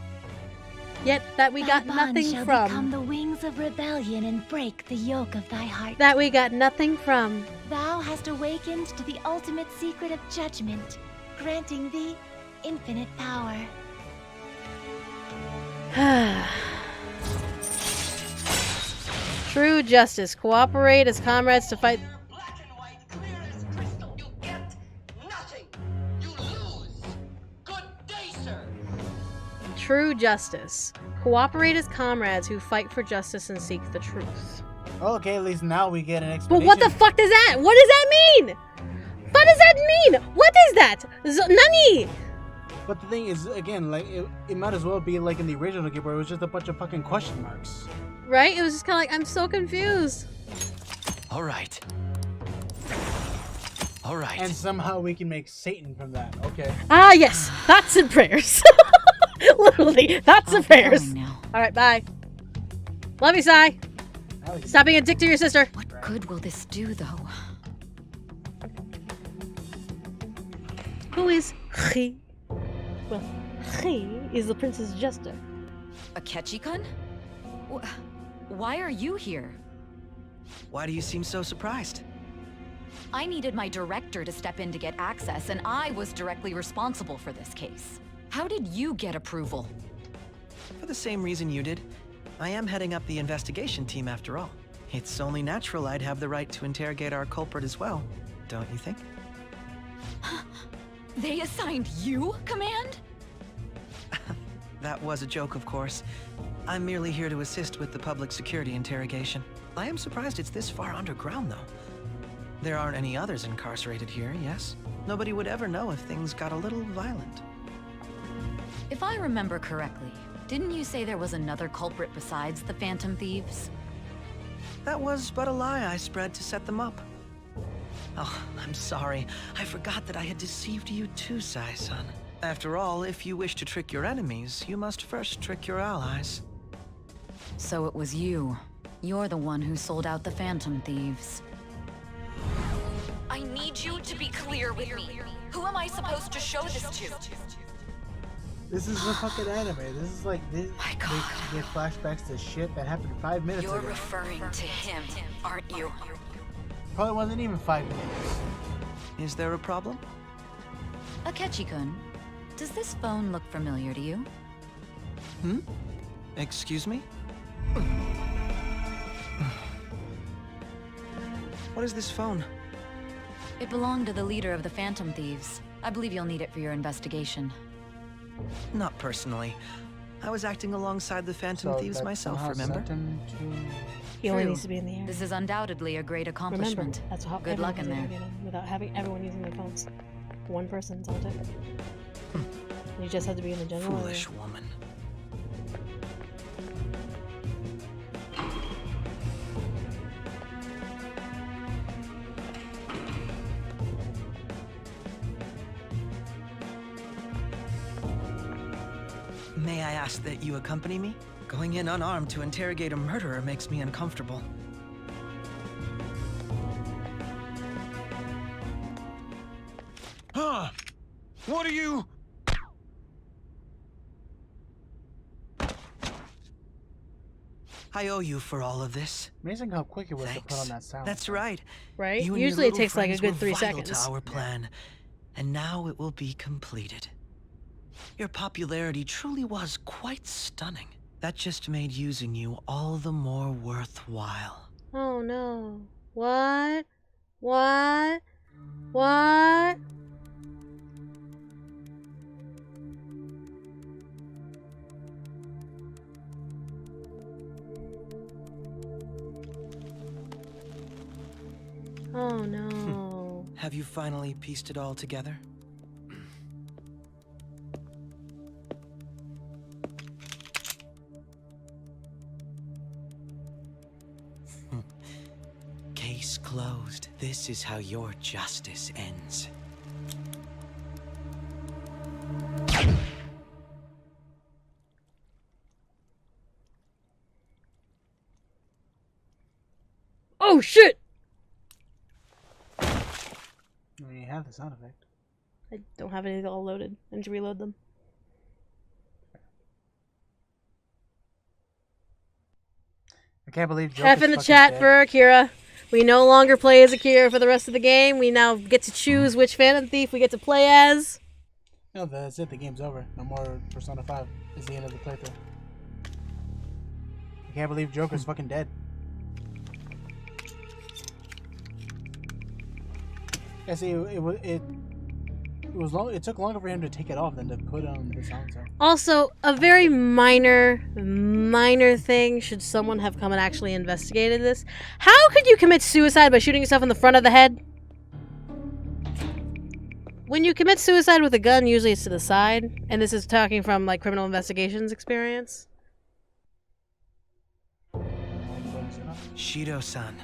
Yet that we got Thy bond nothing shall from. become the wings of rebellion and break the yoke of thy heart. That we got nothing from. Thou hast awakened to the ultimate secret of judgment, granting thee infinite power. True justice. Cooperate as comrades to fight. True justice. Cooperate as comrades who fight for justice and seek the truth. Okay, at least now we get an explanation. But what the fuck does that? What does that mean? What does that mean? What is that? Nani? But the thing is, again, like it might as well be like in the original game where it was just a bunch of fucking question marks. Right? It was just kind of like, I'm so confused. All right. All right. And somehow we can make Satan from that. Okay. Ah, yes. Thoughts and prayers. Literally, thoughts and prayers. All right, bye. Love you, Sai. Stop being a dick to your sister. What good will this do, though? Who is he? Well, he is the Princess Jester. Akechi-kun? Why are you here? Why do you seem so surprised? I needed my director to step in to get access, and I was directly responsible for this case. How did you get approval? For the same reason you did. I am heading up the investigation team after all. It's only natural I'd have the right to interrogate our culprit as well, don't you think? They assigned you command? That was a joke, of course. I'm merely here to assist with the public security interrogation. I am surprised it's this far underground, though. There aren't any others incarcerated here, yes? Nobody would ever know if things got a little violent. If I remember correctly, didn't you say there was another culprit besides the Phantom Thieves? That was but a lie I spread to set them up. Oh, I'm sorry. I forgot that I had deceived you too, Sai-san. After all, if you wish to trick your enemies, you must first trick your allies. So it was you. You're the one who sold out the Phantom Thieves. I need you to be clear with me. Who am I supposed to show this to? This is a fucking anime. This is like this. My God. They get flashbacks to shit that happened 5 minutes ago. You're referring to him, aren't you? Probably wasn't even 5 minutes. Is there a problem? Akechi-kun, does this phone look familiar to you? Hmm? Excuse me? What is this phone? It belonged to the leader of the Phantom Thieves. I believe you'll need it for your investigation. Not personally. I was acting alongside the Phantom Thieves myself, remember? He only True. needs to be in the air. This is undoubtedly a great accomplishment. Remember, that's how Good luck in everyone's there. able to get in without having everyone using their phones. One person's all it. You just have to be in the general Foolish area. woman. May I ask that you accompany me? Going in unarmed to interrogate a murderer makes me uncomfortable. Huh? What are you? I owe you for all of this. Amazing how quick it was to put on that sound. That's right. Right? You and your Usually it little takes like a friends good were 3 vital seconds. to our plan, and now it will be completed. Your popularity truly was quite stunning. That just made using you all the more worthwhile. Oh no. What? What? What? Oh no. Have you finally pieced it all together? Case closed. This is how your justice ends. Oh shit! You have the sound effect. I don't have any all loaded. I need to reload them. I can't believe Joker's F in the fucking chat dead. for Akira. We no longer play as Akira for the rest of the game. We now get to choose which Phantom Thief we get to play as. No, that's it. The game's over. No more Persona 5. Is the end of the playthrough. I can't believe Joker's fucking dead. Yeah, see, it took longer for him to take it off than to put on the sound. Also, a very minor thing, should someone have come and actually investigated this. How could you commit suicide by shooting yourself in the front of the head? When you commit suicide with a gun, usually it's to the side. And this is talking from, like, criminal investigations experience. Shido-san,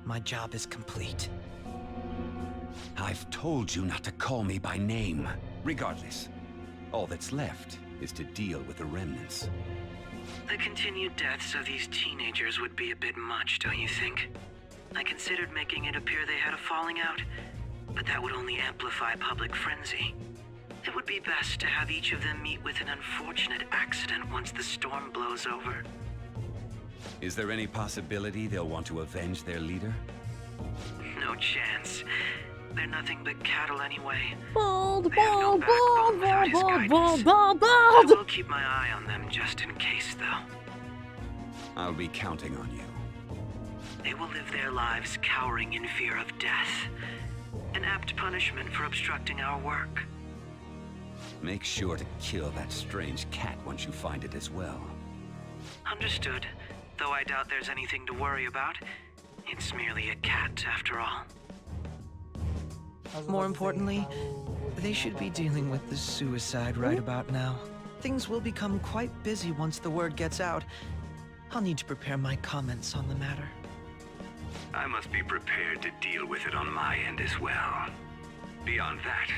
my job is complete. I've told you not to call me by name. Regardless, all that's left is to deal with the remnants. The continued deaths of these teenagers would be a bit much, don't you think? I considered making it appear they had a falling out, but that would only amplify public frenzy. It would be best to have each of them meet with an unfortunate accident once the storm blows over. Is there any possibility they'll want to avenge their leader? No chance. They're nothing but cattle anyway. Bald. I will keep my eye on them just in case, though. I'll be counting on you. They will live their lives cowering in fear of death. An apt punishment for obstructing our work. Make sure to kill that strange cat once you find it as well. Understood. Though I doubt there's anything to worry about. It's merely a cat, after all. More importantly, they should be dealing with the suicide right about now. Things will become quite busy once the word gets out. I'll need to prepare my comments on the matter. I must be prepared to deal with it on my end as well. Beyond that,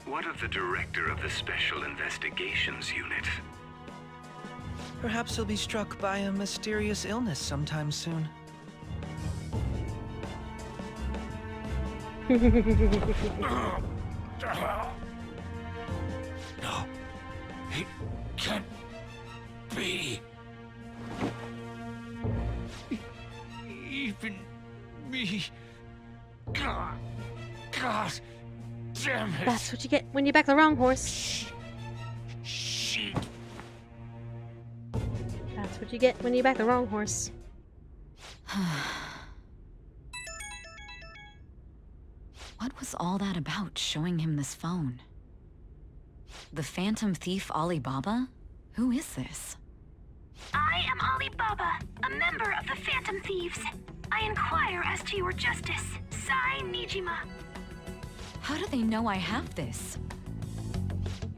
what of the director of the Special Investigations Unit? Perhaps he'll be struck by a mysterious illness sometime soon. No, it can't be. Even me. God damn it. That's what you get when you back the wrong horse. Shit. That's what you get when you back the wrong horse. What was all that about, showing him this phone? The Phantom Thief Alibaba? Who is this? I am Alibaba, a member of the Phantom Thieves. I inquire as to your justice. Sai Nijima. How do they know I have this?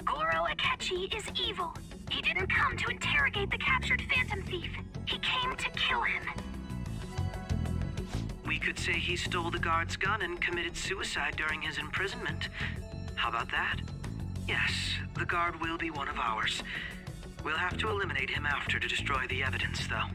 Goro Akechi is evil. He didn't come to interrogate the captured Phantom Thief. He came to kill him. We could say he stole the guard's gun and committed suicide during his imprisonment. How about that? Yes, the guard will be one of ours. We'll have to eliminate him after to destroy the evidence, though.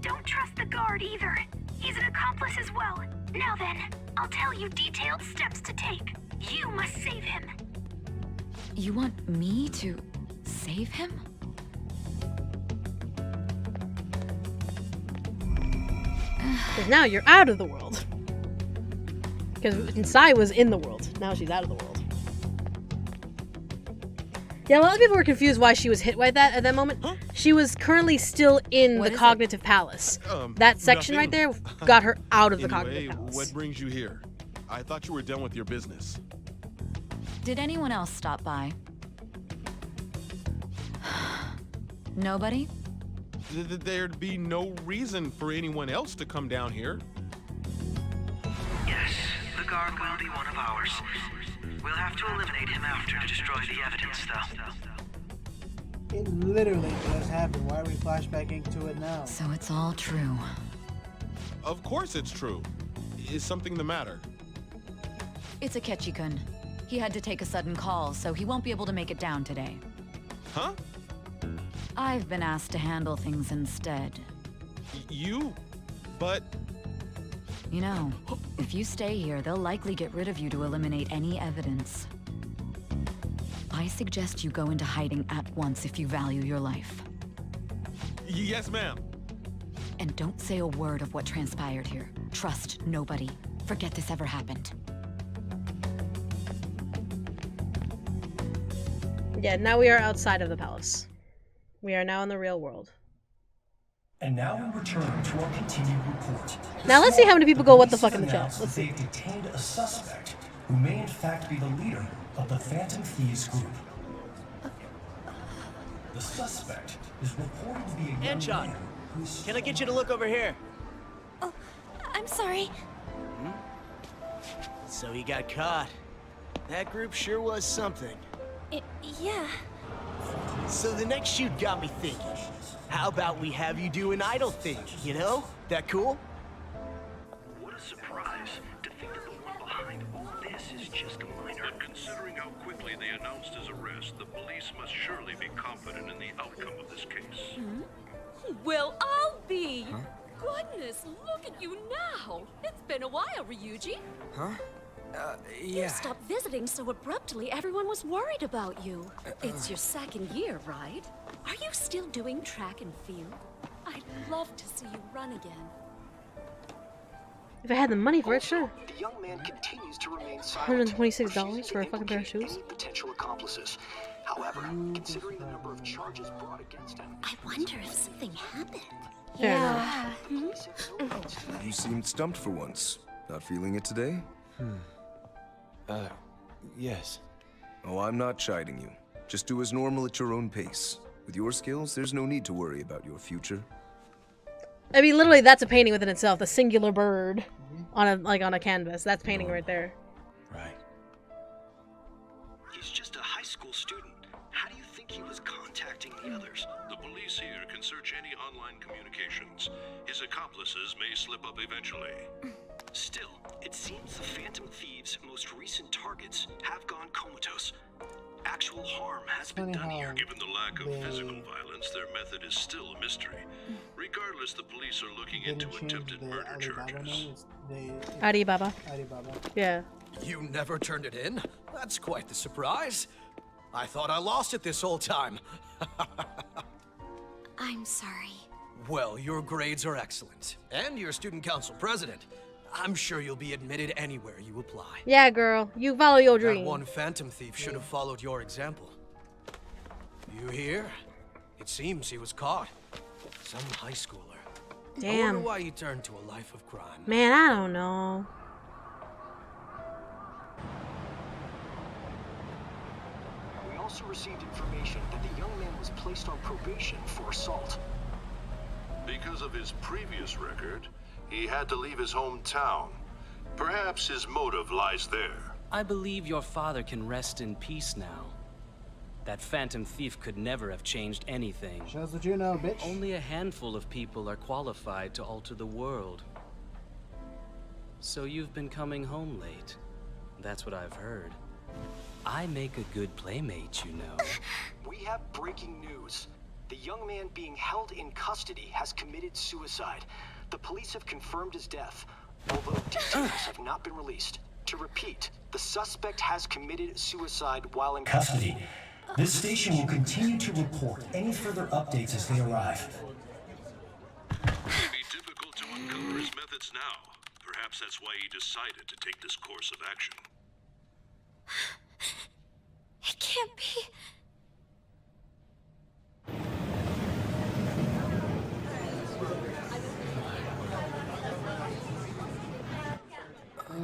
Don't trust the guard either. He's an accomplice as well. Now then, I'll tell you detailed steps to take. You must save him. You want me to save him? Because now you're out of the world. Because Sai was in the world. Now she's out of the world. Yeah, a lot of people were confused why she was hit like that at that moment. Huh? She was currently still in the Cognitive Palace. That section right there got her out of the Cognitive Palace. What brings you here? I thought you were done with your business. Did anyone else stop by? Nobody? There'd be no reason for anyone else to come down here. Yes, the guard will be one of ours. We'll have to eliminate him after to destroy the evidence, though. It literally just happened. Why are we flashbacking to it now? So it's all true. Of course it's true. Is something the matter? It's Akechi-kun. He had to take a sudden call, so he won't be able to make it down today. Huh? I've been asked to handle things instead. You? But... You know, if you stay here, they'll likely get rid of you to eliminate any evidence. I suggest you go into hiding at once if you value your life. Yes, ma'am. And don't say a word of what transpired here. Trust nobody. Forget this ever happened. Yeah, now we are outside of the palace. We are now in the real world. And now we return to our continued report. Now let's see how many people go what the fuck in the chat. Let's see. They've detained a suspect who may in fact be the leader of the Phantom Thieves group. The suspect is reported to be a young man who's... Can I get you to look over here? Oh, I'm sorry. So he got caught. That group sure was something. Yeah. So the next shoot got me thinking. How about we have you do an idle thing, you know? That cool? What a surprise to think that the one behind all this is just a minor. But considering how quickly they announced his arrest, the police must surely be confident in the outcome of this case. Well, I'll be. Goodness, look at you now. It's been a while, Ryuji. Huh? You stopped visiting so abruptly, everyone was worried about you. It's your second year, right? Are you still doing track and field? I'd love to see you run again. If I had the money for it, sure. The young man continues to remain silent, $126 for a fucking pair of shoes. any potential accomplices. However, considering the number of charges brought against him, I wonder if something happened. Yeah. You seemed stumped for once. Not feeling it today? Yes. Oh, I'm not chiding you. Just do as normal at your own pace. With your skills, there's no need to worry about your future. I mean, literally, that's a painting within itself. The singular bird on a canvas. That's painting right there. Right. he's just a high school student. How do you think he was contacting the others? The police here can search any online communications. His accomplices may slip up eventually. Still, it seems the Phantom Thieves' most recent targets have gone comatose. Actual harm has been done here. Given the lack of physical violence, their method is still a mystery. Regardless, the police are looking into attempted murder charges. Alibaba. Yeah. You never turned it in? That's quite the surprise. I thought I lost it this whole time. I'm sorry. Well, your grades are excellent. And you're student council president. I'm sure you'll be admitted anywhere you apply. Yeah, girl. You follow your dream. That one Phantom Thief should have followed your example. You hear? It seems he was caught. Some high schooler. I Damn. wonder why he turned to a life of crime. Man, I don't know. We also received information that the young man was placed on probation for assault. Because of his previous record, he had to leave his hometown. Perhaps his motive lies there. I believe your father can rest in peace now. That Phantom Thief could never have changed anything. Shows what you know, bitch. Only a handful of people are qualified to alter the world. So you've been coming home late. That's what I've heard. I make a good playmate, you know. We have breaking news. The young man being held in custody has committed suicide. The police have confirmed his death, although details have not been released. To repeat, the suspect has committed suicide while in Custody. This station will continue to report any further updates as they arrive. It may be difficult to uncover his methods just now. Perhaps that's why he decided to take this course of action. It can't be.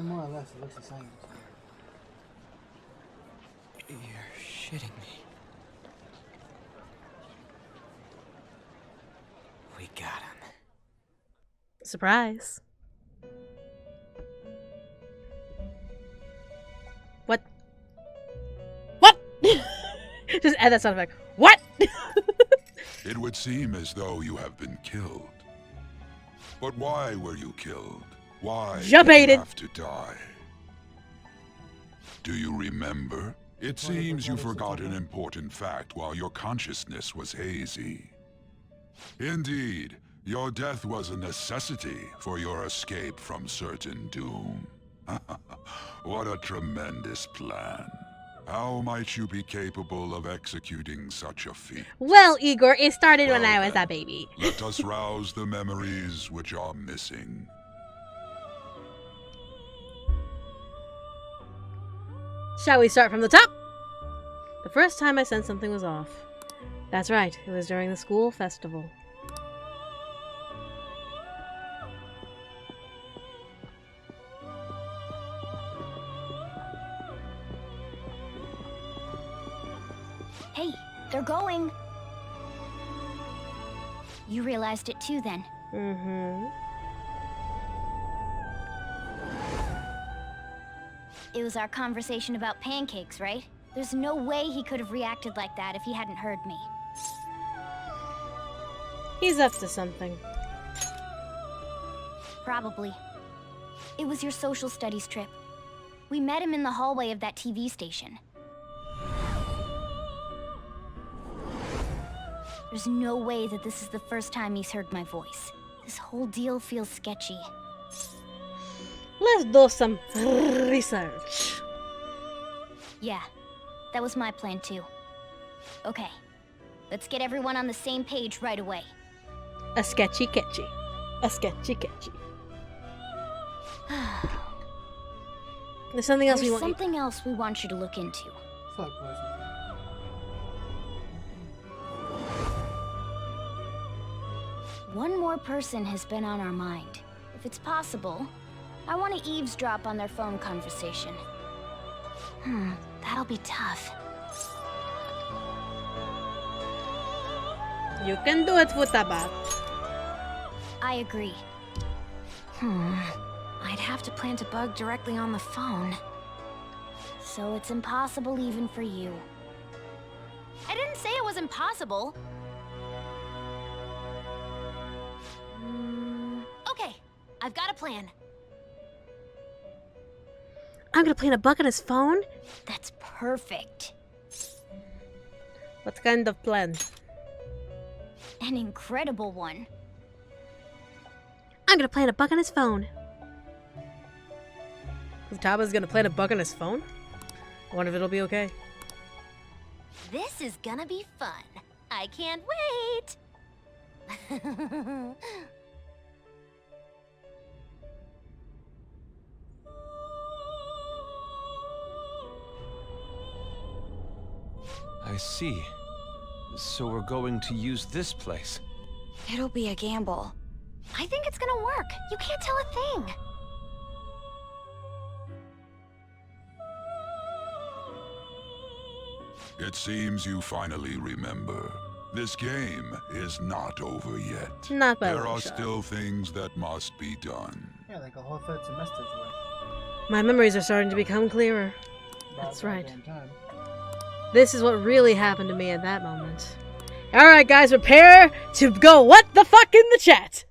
More or less, it looks the same. You're shitting me. We got him. Surprise. What? What? Just add that sound effect. What? It would seem as though you have been killed. But why were you killed? Why did you have to die? Do you remember? It seems you forgot an important fact while your consciousness was hazy. Indeed, your death was a necessity for your escape from certain doom. What a tremendous plan. How might you be capable of executing such a feat? Well, Igor, it started when I was a baby. Let us rouse the memories which are missing. Shall we start from the top? The first time I sensed something was off. That's right, it was during the school festival. Hey, they're going. You realized it too then. Mm-hmm. It was our conversation about pancakes, right? There's no way he could have reacted like that if he hadn't heard me. He's up to something. Probably. It was your social studies trip. We met him in the hallway of that TV station. There's no way that this is the first time he's heard my voice. This whole deal feels sketchy. Let's do some research. Yeah, that was my plan too. Okay, let's get everyone on the same page right away. A sketchy catchy. A sketchy catchy. There's something else There's something else we want you to look into. One more person has been on our mind. If it's possible, I want to eavesdrop on their phone conversation. That'll be tough. You can do it, Futabat. I agree. I'd have to plant a bug directly on the phone. So it's impossible even for you. I didn't say it was impossible. Okay, I've got a plan. I'm gonna plant a bug on his phone? That's perfect. What kind of plan? An incredible one. I'm gonna plant a bug on his phone. Futaba's gonna plant a bug on his phone? I wonder if it'll be okay. This is gonna be fun. I can't wait. I see. So we're going to use this place. It'll be a gamble. I think it's gonna work. You can't tell a thing. It seems you finally remember. This game is not over yet. Not by a There long are shot. still things that must be done. Yeah, like a whole third semester's worth. My memories are starting to become clearer. About That's right. goddamn time. This is what really happened to me at that moment. Alright guys, prepare to go what the fuck in the chat!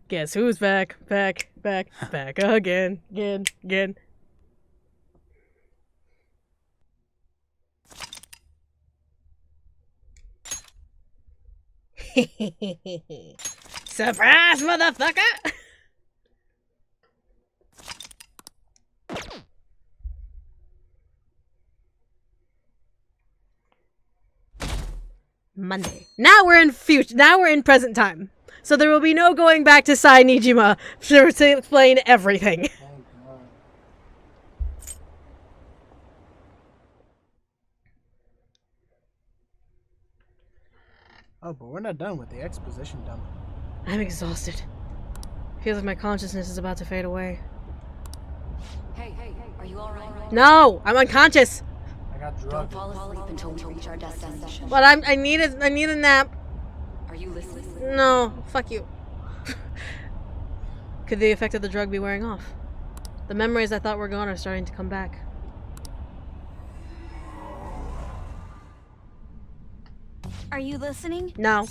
Guess who's back again. Surprise, motherfucker! Monday. Now we're in future. Now we're in present time. So there will be no going back to Sai Nijima to explain everything. Oh, but we're not done with the exposition dump. I'm exhausted. Feels like my consciousness is about to fade away. Hey, are you alright? No, I'm unconscious. I got drugged. Don't fall asleep until we reach our destination. But I need a nap. Are you listening? No, fuck you. Could the effect of the drug be wearing off? The memories I thought were gone are starting to come back. Are you listening? No.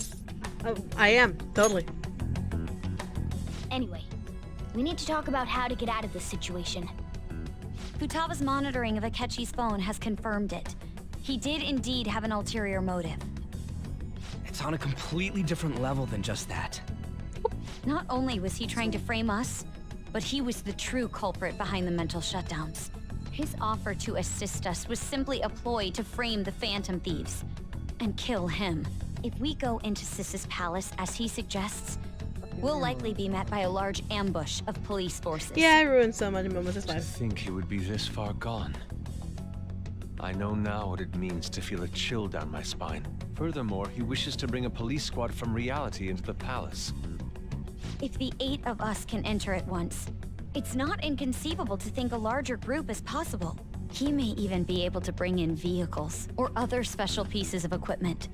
Oh, I am, totally. Anyway, we need to talk about how to get out of this situation. Futaba's monitoring of Akechi's phone has confirmed it. He did indeed have an ulterior motive. It's on a completely different level than just that. Not only was he trying to frame us, but he was the true culprit behind the mental shutdowns. His offer to assist us was simply a ploy to frame the Phantom Thieves and kill him. If we go into Sis's palace as he suggests, we'll likely be met by a large ambush of police forces. Yeah, I ruined so many moments of To life. think he would be this far gone. I know now what it means to feel a chill down my spine. Furthermore, he wishes to bring a police squad from reality into the palace. If the 8 of us can enter at once, it's not inconceivable to think a larger group is possible. He may even be able to bring in vehicles or other special pieces of equipment.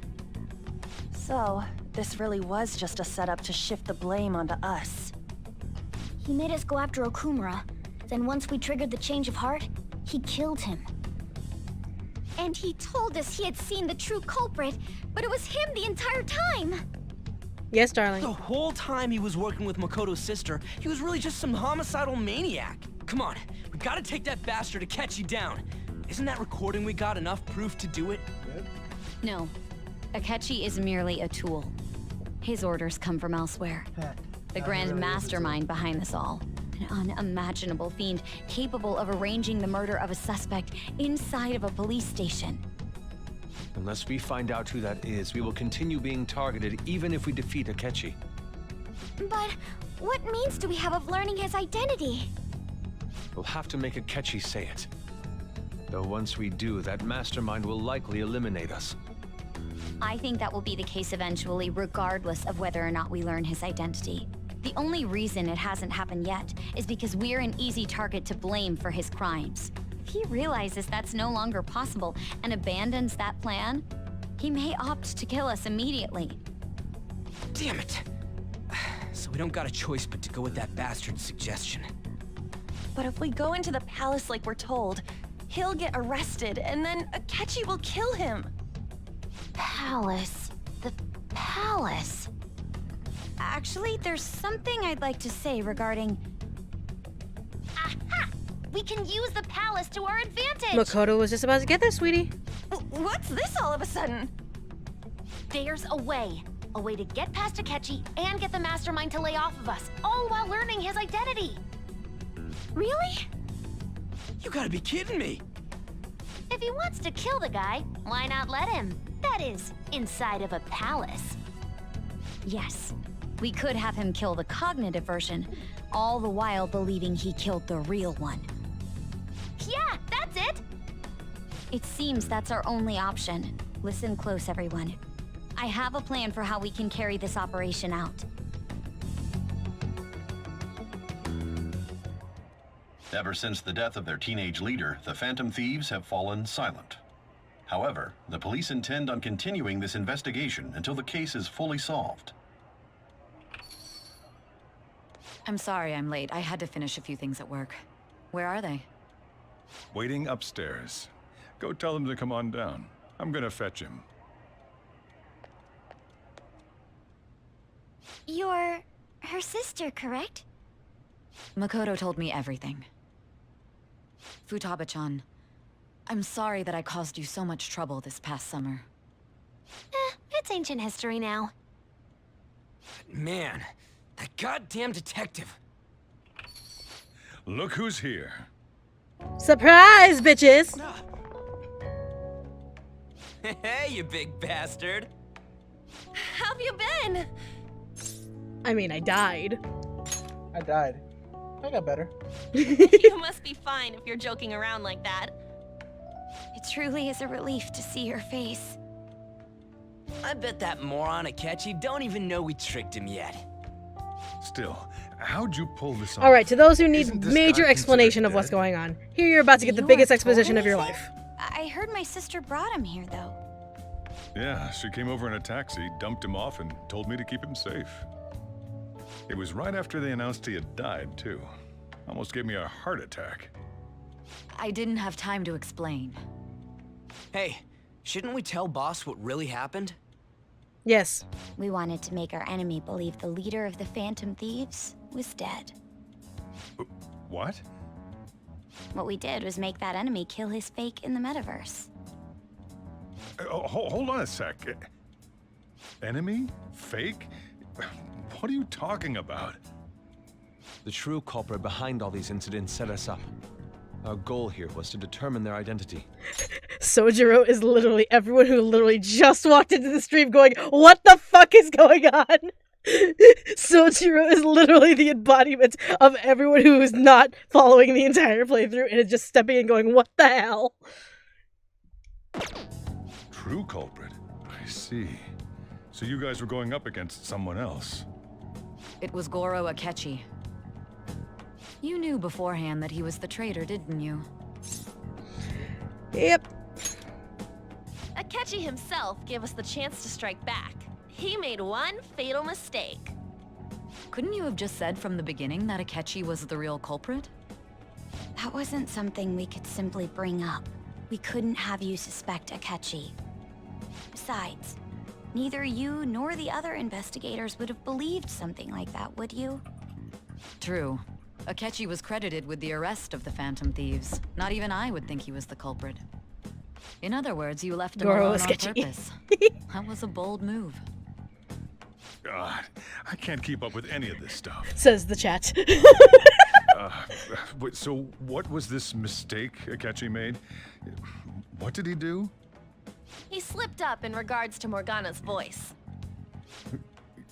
So, this really was just a setup to shift the blame onto us. He made us go after Okumura. Then once we triggered the change of heart, he killed him. And he told us he had seen the true culprit, but it was him the entire time! Yes, darling. The whole time he was working with Makoto's sister, he was really just some homicidal maniac. Come on, we gotta take that bastard Akechi down. Isn't that recording we got enough proof to do it? No. Akechi is merely a tool. His orders come from elsewhere. The grand mastermind behind this all. An unimaginable fiend capable of arranging the murder of a suspect inside of a police station. Unless we find out who that is, we will continue being targeted even if we defeat Akechi. But what means do we have of learning his identity? We'll have to make Akechi say it. Though once we do, that mastermind will likely eliminate us. I think that will be the case eventually, regardless of whether or not we learn his identity. The only reason it hasn't happened yet is because we're an easy target to blame for his crimes. If he realizes that's no longer possible and abandons that plan, he may opt to kill us immediately. Damn it! So we don't got a choice but to go with that bastard's suggestion. But if we go into the palace like we're told, he'll get arrested and then Akechi will kill him. Palace. The palace. Actually, there's something I'd like to say regarding... Aha! We can use the palace to our advantage! Makoto was just about to get there, sweetie. What's this all of a sudden? There's a way. A way to get past Akechi and get the mastermind to lay off of us, all while learning his identity. Really? You gotta be kidding me! If he wants to kill the guy, why not let him? That is, inside of a palace. Yes, we could have him kill the cognitive version, all the while believing he killed the real one. Yeah, that's it! It seems that's our only option. Listen close, everyone. I have a plan for how we can carry this operation out. Ever since the death of their teenage leader, the Phantom Thieves have fallen silent. However, the police intend on continuing this investigation until the case is fully solved. I'm sorry I'm late. I had to finish a few things at work. Where are they? Waiting upstairs. Go tell them to come on down. I'm gonna fetch him. You're her sister, correct? Makoto told me everything. Futaba-chan, I'm sorry that I caused you so much trouble this past summer. It's ancient history now. Man, that goddamn detective. Look who's here. Surprise, bitches! Hey, you big bastard. How have you been? I mean, I died. I died. I got better. You must be fine if you're joking around like that. It truly is a relief to see your face. I bet that moron Akechi don't even know we tricked him yet. Still, how'd you pull this off? Alright, to those who need Isn't this major guy explanation of considered what's dead? going on, here you're about to get the You biggest weren't told exposition of your anything? life. I heard my sister brought him here, though. Yeah, she came over in a taxi, dumped him off, and told me to keep him safe. It was right after they announced he had died, too. Almost gave me a heart attack. I didn't have time to explain. Hey, shouldn't we tell boss what really happened? Yes. We wanted to make our enemy believe the leader of the Phantom Thieves was dead. What? What we did was make that enemy kill his fake in the metaverse. Hold on a sec. Enemy? Fake? What are you talking about? The true culprit behind all these incidents set us up. Our goal here was to determine their identity. Sojiro is literally everyone who literally just walked into the stream going, what the fuck is going on? Sojiro is literally the embodiment of everyone who is not following the entire playthrough and is just stepping in going, what the hell? True culprit? I see. So you guys were going up against someone else. It was Goro Akechi. You knew beforehand that he was the traitor, didn't you? Yep. Akechi himself gave us the chance to strike back. He made one fatal mistake. Couldn't you have just said from the beginning that Akechi was the real culprit? That wasn't something we could simply bring up. We couldn't have you suspect Akechi. Besides, neither you nor the other investigators would have believed something like that, would you? True. Akechi was credited with the arrest of the Phantom Thieves. Not even I would think he was the culprit. In other words, you left him Goro alone was on sketchy. purpose. That was a bold move. God, I can't keep up with any of this stuff. Says the chat. So what was this mistake Akechi made? What did he do? He slipped up in regards to Morgana's voice.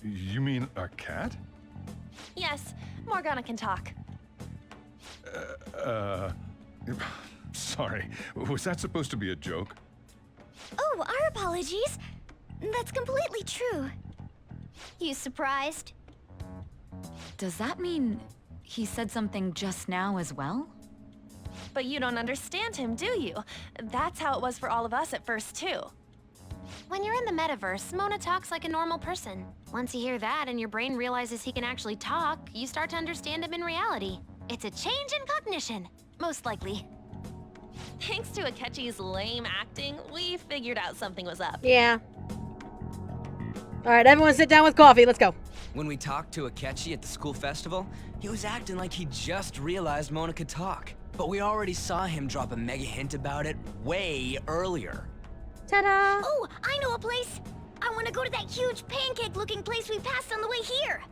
You mean a cat? Yes, Morgana can talk. Sorry, was that supposed to be a joke? Oh, our apologies. That's completely true. You surprised? Does that mean he said something just now as well? But you don't understand him, do you? That's how it was for all of us at first, too. When you're in the metaverse, Mona talks like a normal person. Once you hear that and your brain realizes he can actually talk, you start to understand him in reality. It's a change in cognition, most likely. Thanks to Akechi's lame acting, we figured out something was up. Yeah. Alright, everyone sit down with coffee. Let's go. When we talked to Akechi at the school festival, he was acting like he just realized Mona could talk. But we already saw him drop a mega hint about it way earlier. Ta-da! Oh, I know a place! I want to go to that huge pancake-looking place we passed on the way here!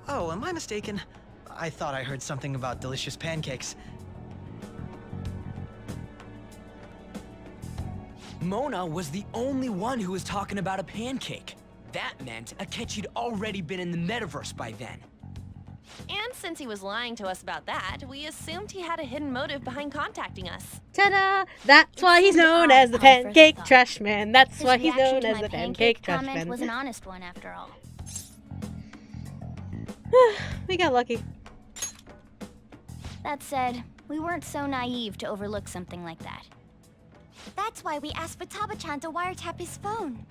Oh, am I mistaken? I thought I heard something about delicious pancakes. Mona was the only one who was talking about a pancake. That meant Akechi'd already been in the metaverse by then. And since he was lying to us about that, we assumed he had a hidden motive behind contacting us. Ta-da! That's why he's known as the pancake trash man. That's why he's known as the pancake trash comment man. was an honest one, after all. We got lucky. That said, we weren't so naive to overlook something like that. That's why we asked Futaba-chan to wiretap his phone.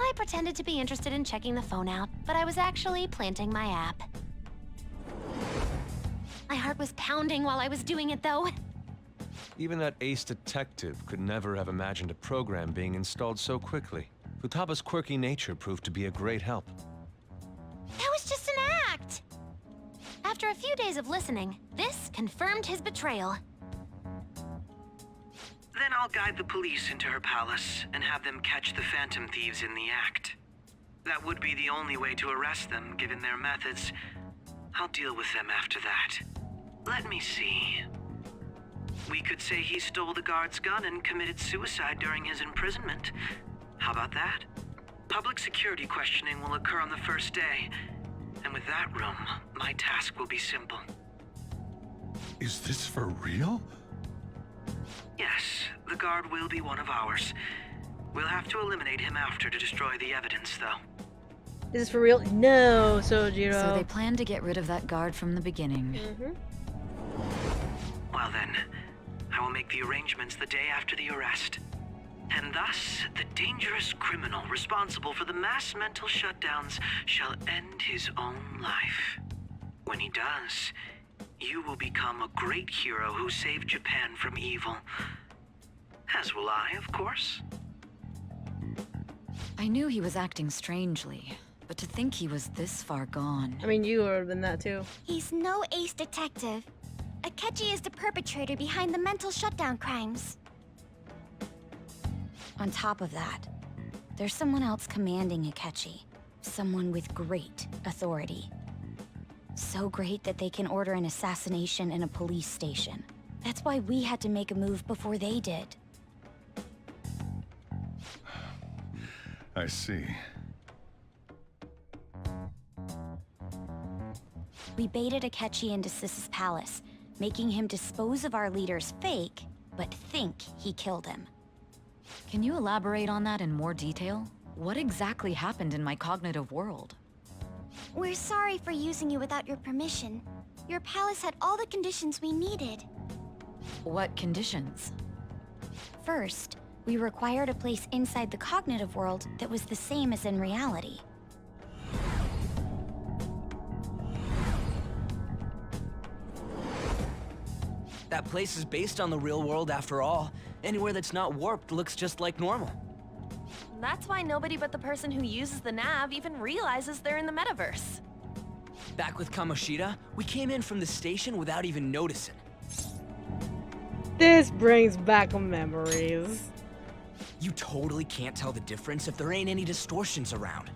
I pretended to be interested in checking the phone out, but I was actually planting my app. My heart was pounding while I was doing it, though. Even that ace detective could never have imagined a program being installed so quickly. Futaba's quirky nature proved to be a great help. That was just an act! After a few days of listening, this confirmed his betrayal. Then I'll guide the police into her palace and have them catch the Phantom Thieves in the act. That would be the only way to arrest them, given their methods. I'll deal with them after that. Let me see. We could say he stole the guard's gun and committed suicide during his imprisonment. How about that? Public security questioning will occur on the first day. And with that room, my task will be simple. Is this for real? Yes, the guard will be one of ours. We'll have to eliminate him after to destroy the evidence, though. Is this for real? No, Sojiro. So they planned to get rid of that guard from the beginning. Well then, I will make the arrangements the day after the arrest. And thus, the dangerous criminal responsible for the mass mental shutdowns shall end his own life. When he does, you will become a great hero who saved Japan from evil. As will I, of course. I knew he was acting strangely, but to think he was this far gone. I mean, you would have been that too. He's no ace detective. Akechi is the perpetrator behind the mental shutdown crimes. On top of that, there's someone else commanding Akechi. Someone with great authority. So great that they can order an assassination in a police station. That's why we had to make a move before they did. I see. We baited Akechi into Sis's palace, making him dispose of our leader's fake, but think he killed him. Can you elaborate on that in more detail? What exactly happened in my cognitive world? We're sorry for using you without your permission. Your palace had all the conditions we needed. What conditions? First, we required a place inside the cognitive world that was the same as in reality. That place is based on the real world after all. Anywhere that's not warped looks just like normal. That's why nobody but the person who uses the nav even realizes they're in the metaverse. Back with Kamoshida, we came in from the station without even noticing. This brings back memories. You totally can't tell the difference if there ain't any distortions around.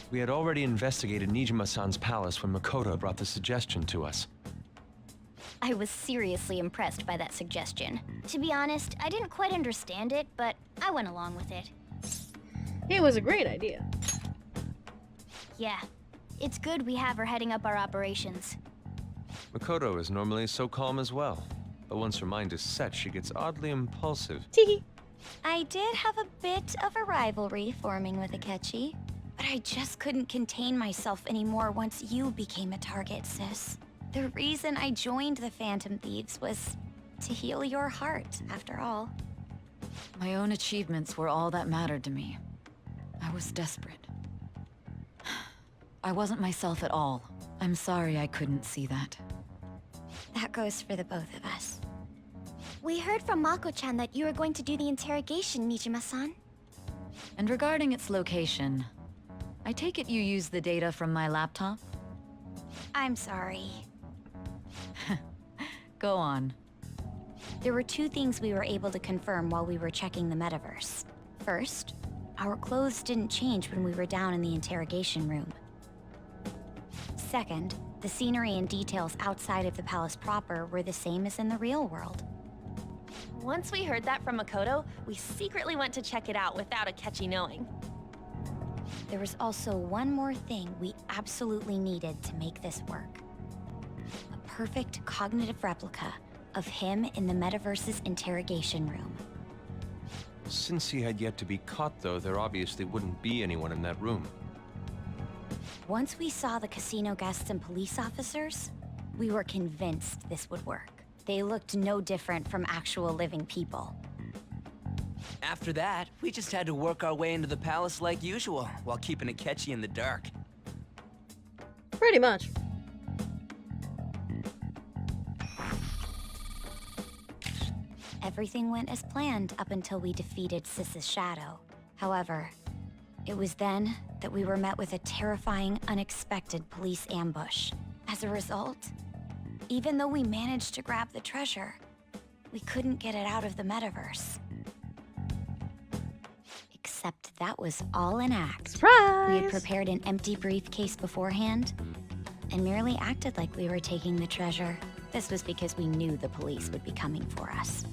We had already investigated Nijima-san's palace when Makoto brought the suggestion to us. I was seriously impressed by that suggestion. To be honest, I didn't quite understand it, but I went along with it. It was a great idea. Yeah, it's good we have her heading up our operations. Makoto is normally so calm as well, but once her mind is set, she gets oddly impulsive. I did have a bit of a rivalry forming with Akechi, but I just couldn't contain myself anymore once you became a target, sis. The reason I joined the Phantom Thieves was to heal your heart, after all. My own achievements were all that mattered to me. I was desperate. I wasn't myself at all. I'm sorry I couldn't see that. That goes for the both of us. We heard from Mako-chan that you were going to do the interrogation, Nijima-san. And regarding its location, I take it you used the data from my laptop? I'm sorry. Go on. There were two things we were able to confirm while we were checking the metaverse. First, our clothes didn't change when we were down in the interrogation room. Second, the scenery and details outside of the palace proper were the same as in the real world. Once we heard that from Makoto, we secretly went to check it out without Akechi knowing. There was also one more thing we absolutely needed to make this work. A perfect cognitive replica of him in the metaverse's interrogation room. Since he had yet to be caught, though, there obviously wouldn't be anyone in that room. Once we saw the casino guests and police officers, we were convinced this would work. They looked no different from actual living people. After that, we just had to work our way into the palace like usual, while keeping Akechi in the dark. Pretty much. Everything went as planned up until we defeated Sis's shadow. However, it was then that we were met with a terrifying, unexpected police ambush. As a result, even though we managed to grab the treasure, we couldn't get it out of the metaverse. Except that was all an act. Surprise! We had prepared an empty briefcase beforehand and merely acted like we were taking the treasure. This was because we knew the police would be coming for us.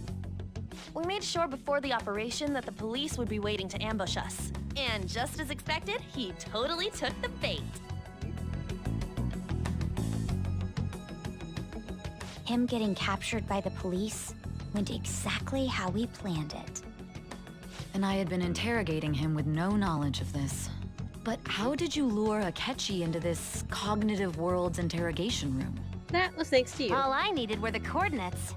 We made sure before the operation that the police would be waiting to ambush us. And just as expected, he totally took the bait. Him getting captured by the police went exactly how we planned it. And I had been interrogating him with no knowledge of this. But how did you lure Akechi into this cognitive world's interrogation room? That was thanks to you. All I needed were the coordinates.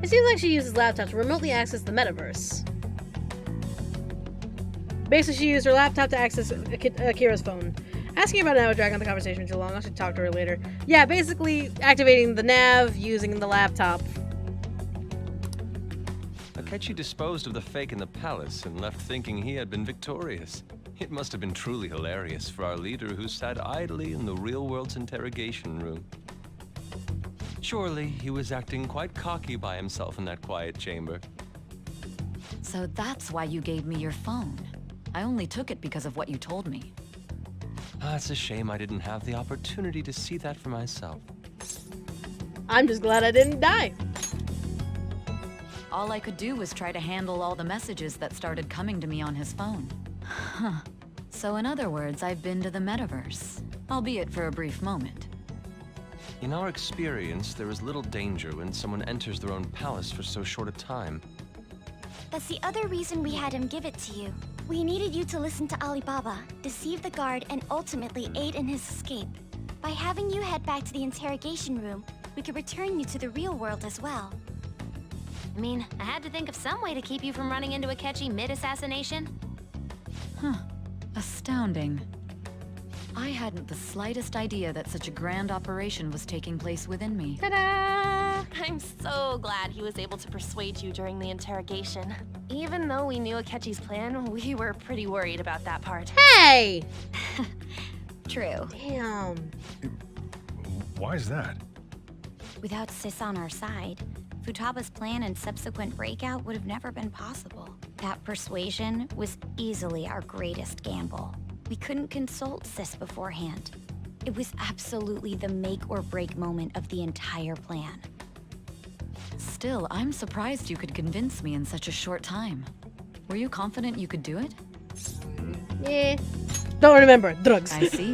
It seems like she uses laptop to remotely access the metaverse. Basically, she used her laptop to access Akira's phone. Asking about it would drag on the conversation too long. I should talk to her later. Yeah, basically activating the nav using the laptop. Akechi disposed of the fake in the palace and left thinking he had been victorious. It must have been truly hilarious for our leader who sat idly in the real world's interrogation room. Surely he was acting quite cocky by himself in that quiet chamber. So that's why you gave me your phone. I only took it because of what you told me. It's a shame I didn't have the opportunity to see that for myself. I'm just glad I didn't die. All I could do was try to handle all the messages that started coming to me on his phone. Huh. So in other words, I've been to the metaverse, albeit for a brief moment. In our experience, there is little danger when someone enters their own palace for so short a time. That's the other reason we had him give it to you. We needed you to listen to Alibaba, deceive the guard, and ultimately aid in his escape. By having you head back to the interrogation room, we could return you to the real world as well. I mean, I had to think of some way to keep you from running into Akechi mid-assassination. Huh. Astounding. I hadn't the slightest idea that such a grand operation was taking place within me. Ta-da! I'm so glad he was able to persuade you during the interrogation. Even though we knew Akechi's plan, we were pretty worried about that part. Hey! True. Damn. Why's that? Without Sis on our side, Futaba's plan and subsequent breakout would have never been possible. That persuasion was easily our greatest gamble. We couldn't consult Sis beforehand. It was absolutely the make or break moment of the entire plan. Still, I'm surprised you could convince me in such a short time. Were you confident you could do it? Yeah. Don't remember. Drugs. I see.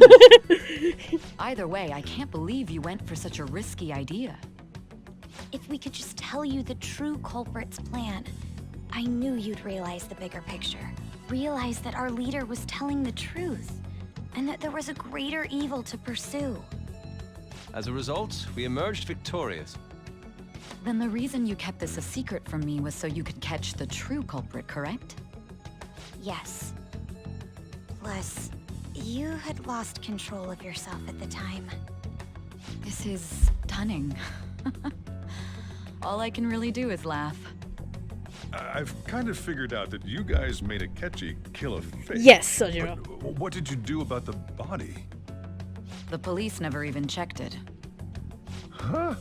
Either way, I can't believe you went for such a risky idea. If we could just tell you the true culprit's plan, I knew you'd realize the bigger picture. Realize that our leader was telling the truth, and that there was a greater evil to pursue. As a result, we emerged victorious. Then the reason you kept this a secret from me was so you could catch the true culprit, correct? Yes. Plus, you had lost control of yourself at the time. This is stunning. All I can really do is laugh. I've kind of figured out that you guys made Akechi kill a fake. Yes, Sojiro. But what did you do about the body? The police never even checked it. Huh?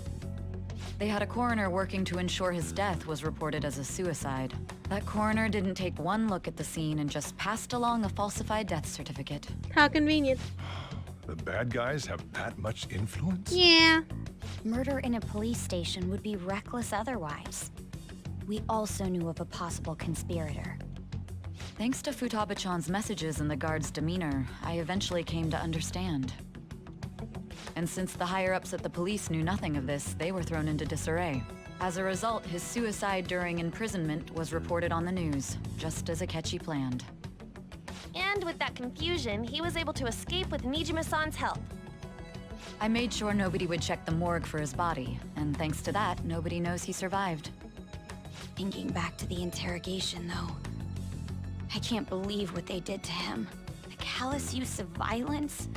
They had a coroner working to ensure his death was reported as a suicide. That coroner didn't take one look at the scene and just passed along a falsified death certificate. How convenient. The bad guys have that much influence? Yeah. Murder in a police station would be reckless otherwise. We also knew of a possible conspirator. Thanks to Futaba-chan's messages and the guard's demeanor, I eventually came to understand. And since the higher-ups at the police knew nothing of this, they were thrown into disarray. As a result, his suicide during imprisonment was reported on the news, just as Akechi planned. And with that confusion, he was able to escape with Nijima-san's help. I made sure nobody would check the morgue for his body, and thanks to that, nobody knows he survived. Thinking back to the interrogation, though, I can't believe what they did to him. The callous use of violence,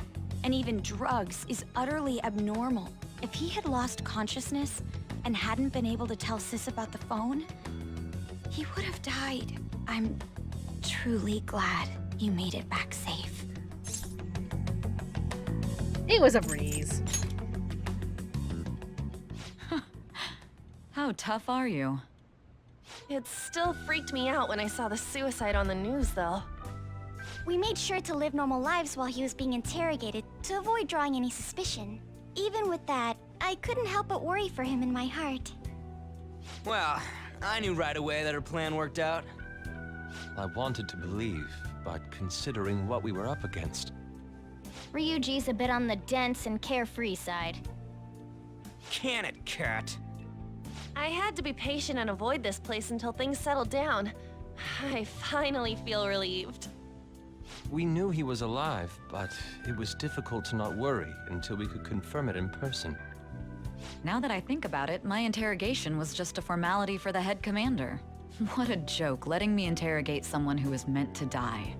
and even drugs, is utterly abnormal. If he had lost consciousness and hadn't been able to tell Sis about the phone, he would have died. I'm truly glad you made it back safe. It was a breeze. How tough are you? It still freaked me out when I saw the suicide on the news, though. We made sure to live normal lives while he was being interrogated to avoid drawing any suspicion. Even with that, I couldn't help but worry for him in my heart. Well, I knew right away that her plan worked out. I wanted to believe, but considering what we were up against... Ryuji's a bit on the dense and carefree side. Can it, cat? I had to be patient and avoid this place until things settled down. I finally feel relieved. We knew he was alive, but it was difficult to not worry until we could confirm it in person. Now that I think about it, my interrogation was just a formality for the head commander. What a joke, letting me interrogate someone who was meant to die.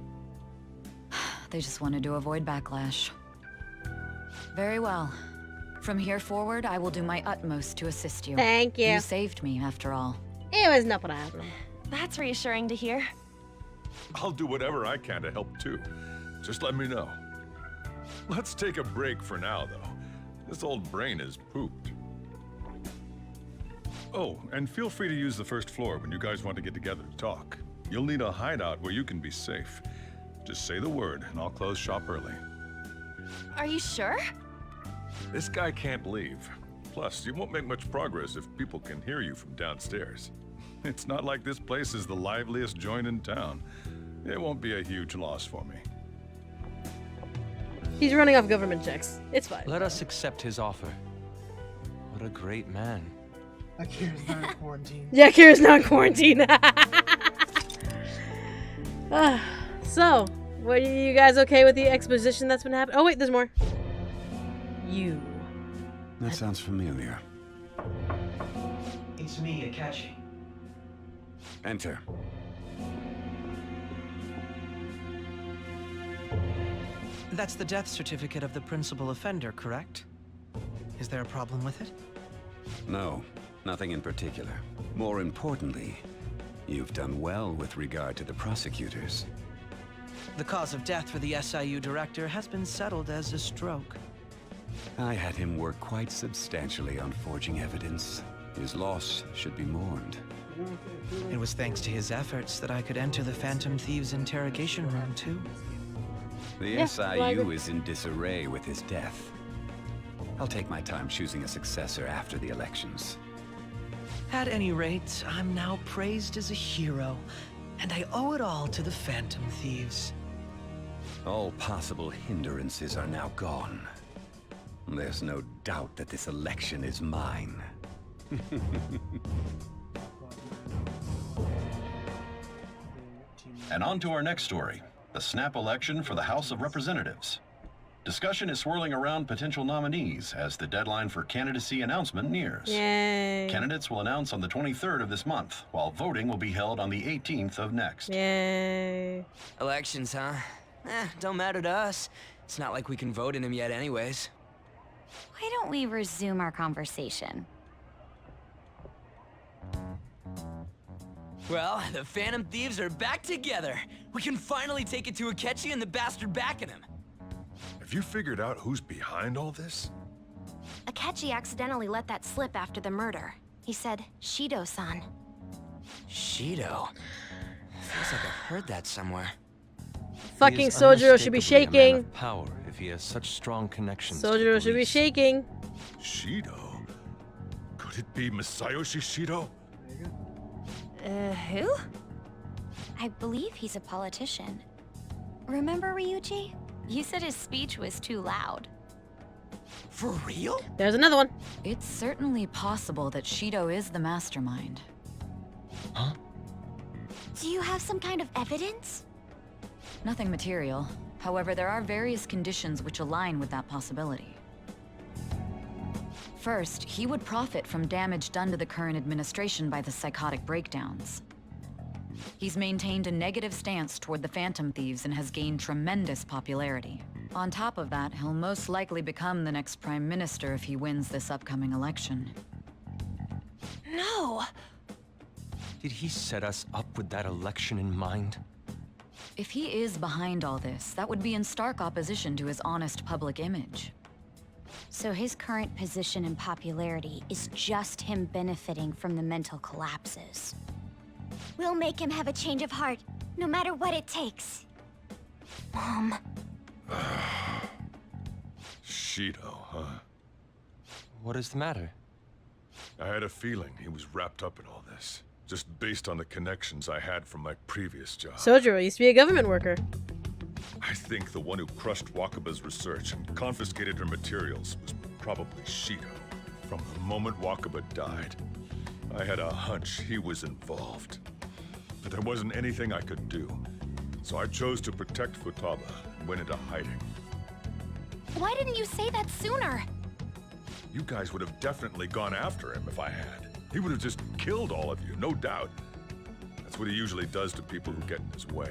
They just wanted to avoid backlash. Very well. From here forward, I will do my utmost to assist you. Thank you. You saved me, after all. It was no problem. That's reassuring to hear. I'll do whatever I can to help too. Just let me know. Let's take a break for now, though. This old brain is pooped. Oh, and feel free to use the first floor when you guys want to get together to talk. You'll need a hideout where you can be safe. Just say the word, and I'll close shop early. Are you sure? This guy can't leave. Plus, you won't make much progress if people can hear you from downstairs. It's not like this place is the liveliest joint in town. It won't be a huge loss for me. He's running off government checks. It's fine. Let us accept his offer. What a great man. Akira's not in quarantine. Yeah, Kira's not in quarantine. So, are you guys okay with the exposition that's been happening? Oh wait, there's more. You. That sounds familiar. It's me, Akachi. Enter. That's the death certificate of the principal offender, correct? Is there a problem with it? No, nothing in particular. More importantly, you've done well with regard to the prosecutors. The cause of death for the SIU director has been settled as a stroke. I had him work quite substantially on forging evidence. His loss should be mourned. It was thanks to his efforts that I could enter the Phantom Thieves' interrogation room, too. The SIU is in disarray with his death. I'll take my time choosing a successor after the elections. At any rate, I'm now praised as a hero, and I owe it all to the Phantom Thieves. All possible hindrances are now gone. There's no doubt that this election is mine. And on to our next story, the snap election for the House of Representatives. Discussion is swirling around potential nominees as the deadline for candidacy announcement nears. Yay. Candidates will announce on the 23rd of this month, while voting will be held on the 18th of next. Yay. Elections, huh? Don't matter to us. It's not like we can vote in them yet anyways. Why don't we resume our conversation? Well, the Phantom Thieves are back together. We can finally take it to Akechi and the bastard backing him. Have you figured out who's behind all this? Akechi accidentally let that slip after the murder. He said, Shido-san. Shido? Feels like I've heard that somewhere. Fucking Sojiro should be shaking. A man of power if he has such strong connections. Sojiro should be shaking. Shido? Could it be Masayoshi Shido? Who? I believe he's a politician. Remember Ryuji? You said his speech was too loud. For real? There's another one. It's certainly possible that Shido is the mastermind. Huh? Do you have some kind of evidence? Nothing material. However, there are various conditions which align with that possibility. First, he would profit from damage done to the current administration by the psychotic breakdowns. He's maintained a negative stance toward the Phantom Thieves and has gained tremendous popularity. On top of that, he'll most likely become the next Prime Minister if he wins this upcoming election. No! Did he set us up with that election in mind? If he is behind all this, that would be in stark opposition to his honest public image. So his current position and popularity is just him benefiting from the mental collapses. We'll make him have a change of heart, no matter what it takes. Mom. Shido, huh? What is the matter? I had a feeling he was wrapped up in all this, just based on the connections I had from my previous job. Sojiro used to be a government worker. I think the one who crushed Wakaba's research and confiscated her materials was probably Shido. From the moment Wakaba died, I had a hunch he was involved. But there wasn't anything I could do. So I chose to protect Futaba and went into hiding. Why didn't you say that sooner? You guys would have definitely gone after him if I had. He would have just killed all of you, no doubt. That's what he usually does to people who get in his way.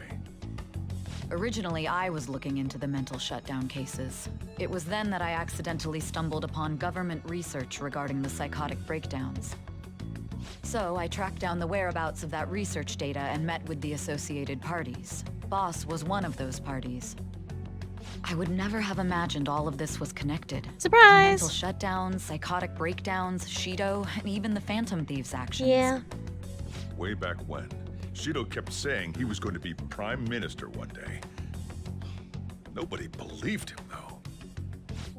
Originally, I was looking into the mental shutdown cases. It was then that I accidentally stumbled upon government research regarding the psychotic breakdowns. So I tracked down the whereabouts of that research data and met with the associated parties. Boss was one of those parties. I would never have imagined all of this was connected. Surprise! Mental shutdowns, psychotic breakdowns, Shido, and even the Phantom Thieves' actions. Yeah. Way back when, Shido kept saying he was going to be Prime Minister one day. Nobody believed him, though.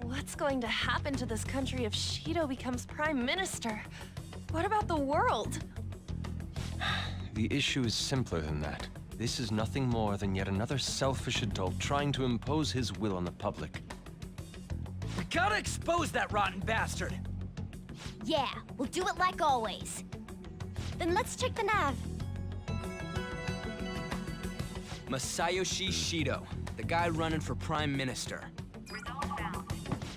What's going to happen to this country if Shido becomes Prime Minister? What about the world? The issue is simpler than that. This is nothing more than yet another selfish adult trying to impose his will on the public. We gotta expose that rotten bastard! Yeah, we'll do it like always. Then let's check the nav. Masayoshi Shido, the guy running for Prime Minister.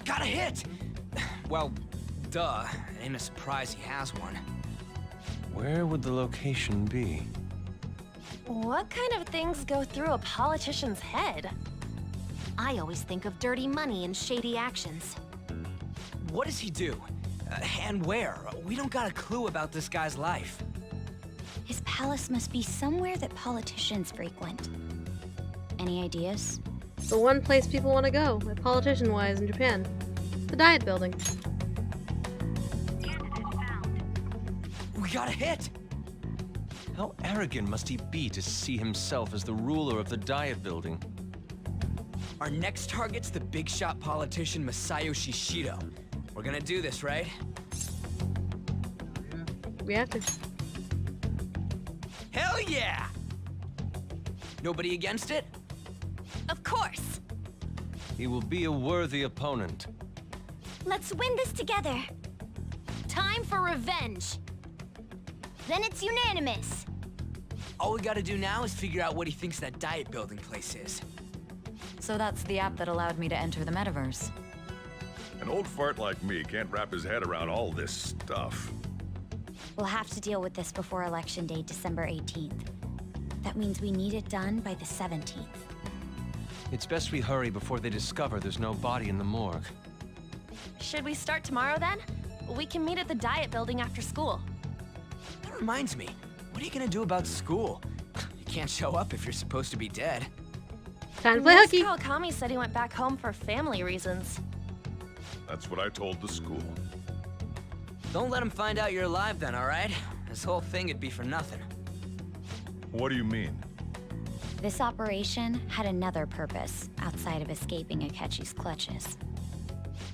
Got a hit! Well, duh. Ain't a surprise he has one. Where would the location be? What kind of things go through a politician's head? I always think of dirty money and shady actions. What does he do? And where? We don't got a clue about this guy's life. His palace must be somewhere that politicians frequent. Any ideas? The one place people want to go, politician-wise, in Japan. The Diet Building. We got a hit! How arrogant must he be to see himself as the ruler of the Diet Building? Our next target's the big shot politician Masayoshi Shido. We're gonna do this, right? We have to. Hell yeah! Nobody against it? Of course! He will be a worthy opponent. Let's win this together. Time for revenge! Then it's unanimous. All we gotta do now is figure out what he thinks that Diet Building place is. So that's the app that allowed me to enter the metaverse. An old fart like me can't wrap his head around all this stuff. We'll have to deal with this before Election Day, December 18th. That means we need it done by the 17th. It's best we hurry before they discover there's no body in the morgue. Should we start tomorrow then? We can meet at the Diet Building after school. That reminds me, what are you gonna do about school? You can't show up if you're supposed to be dead. Time to play Miss hooky. Kawakami said he went back home for family reasons. That's what I told the school. Don't let him find out you're alive then, alright? This whole thing would be for nothing. What do you mean? This operation had another purpose outside of escaping Akechi's clutches.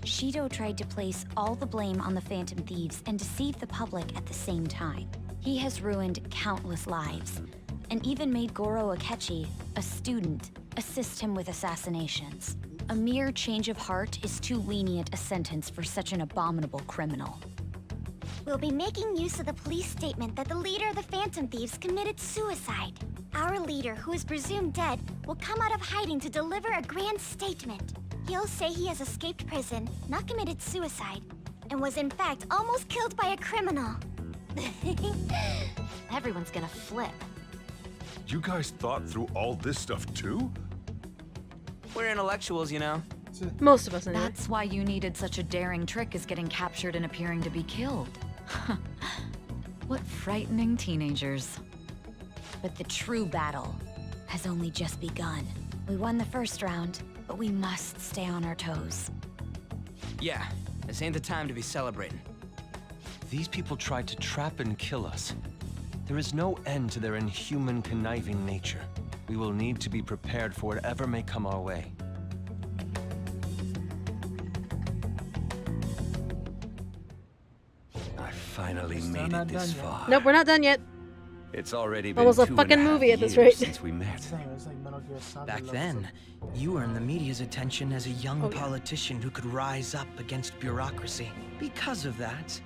Shido tried to place all the blame on the Phantom Thieves and deceive the public at the same time. He has ruined countless lives, and even made Goro Akechi, a student, assist him with assassinations. A mere change of heart is too lenient a sentence for such an abominable criminal. We'll be making use of the police statement that the leader of the Phantom Thieves committed suicide. Our leader, who is presumed dead, will come out of hiding to deliver a grand statement. He'll say he has escaped prison, not committed suicide, and was in fact almost killed by a criminal. Everyone's gonna flip. You guys thought through all this stuff too? We're intellectuals, you know. Most of us anyway. That's why you needed such a daring trick as getting captured and appearing to be killed. What frightening teenagers. But the true battle has only just begun. We won the first round, but we must stay on our toes. Yeah, this ain't the time to be celebrating. These people tried to trap and kill us. There is no end to their inhuman, conniving nature. We will need to be prepared for whatever may come our way. I finally made it this far. Nope, we're not done yet. It's already been Almost a 2.5 fucking movie at this years rate. since we met. Back then, you earned the media's attention as a young politician who could rise up against bureaucracy. Because of that,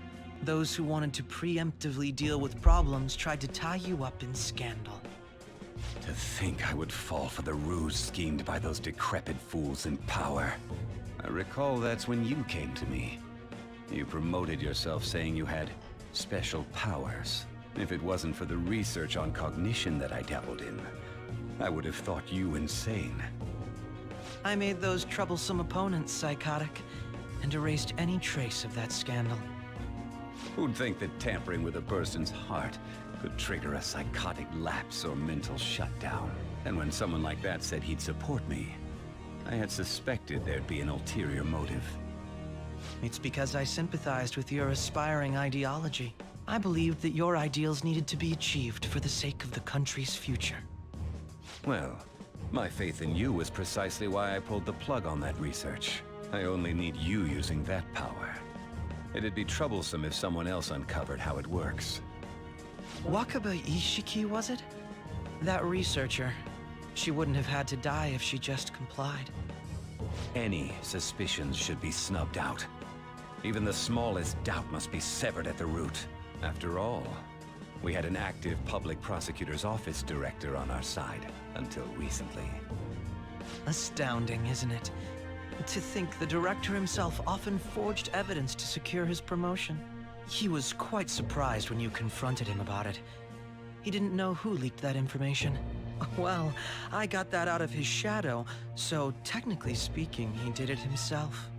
those who wanted to preemptively deal with problems tried to tie you up in scandal. To think I would fall for the ruse schemed by those decrepit fools in power. I recall that's when you came to me. You promoted yourself saying you had special powers. If it wasn't for the research on cognition that I dabbled in, I would have thought you insane. I made those troublesome opponents psychotic and erased any trace of that scandal. Who'd think that tampering with a person's heart could trigger a psychotic lapse or mental shutdown? And when someone like that said he'd support me, I had suspected there'd be an ulterior motive. It's because I sympathized with your aspiring ideology. I believed that your ideals needed to be achieved for the sake of the country's future. Well, my faith in you was precisely why I pulled the plug on that research. I only need you using that power. It'd be troublesome if someone else uncovered how it works. Wakaba Ishiki, was it? That researcher. She wouldn't have had to die if she just complied. Any suspicions should be snubbed out. Even the smallest doubt must be severed at the root. After all, we had an active public prosecutor's office director on our side, until recently. Astounding, isn't it? To think the director himself often forged evidence to secure his promotion. He was quite surprised when you confronted him about it. He didn't know who leaked that information. Well, I got that out of his shadow, so technically speaking, he did it himself.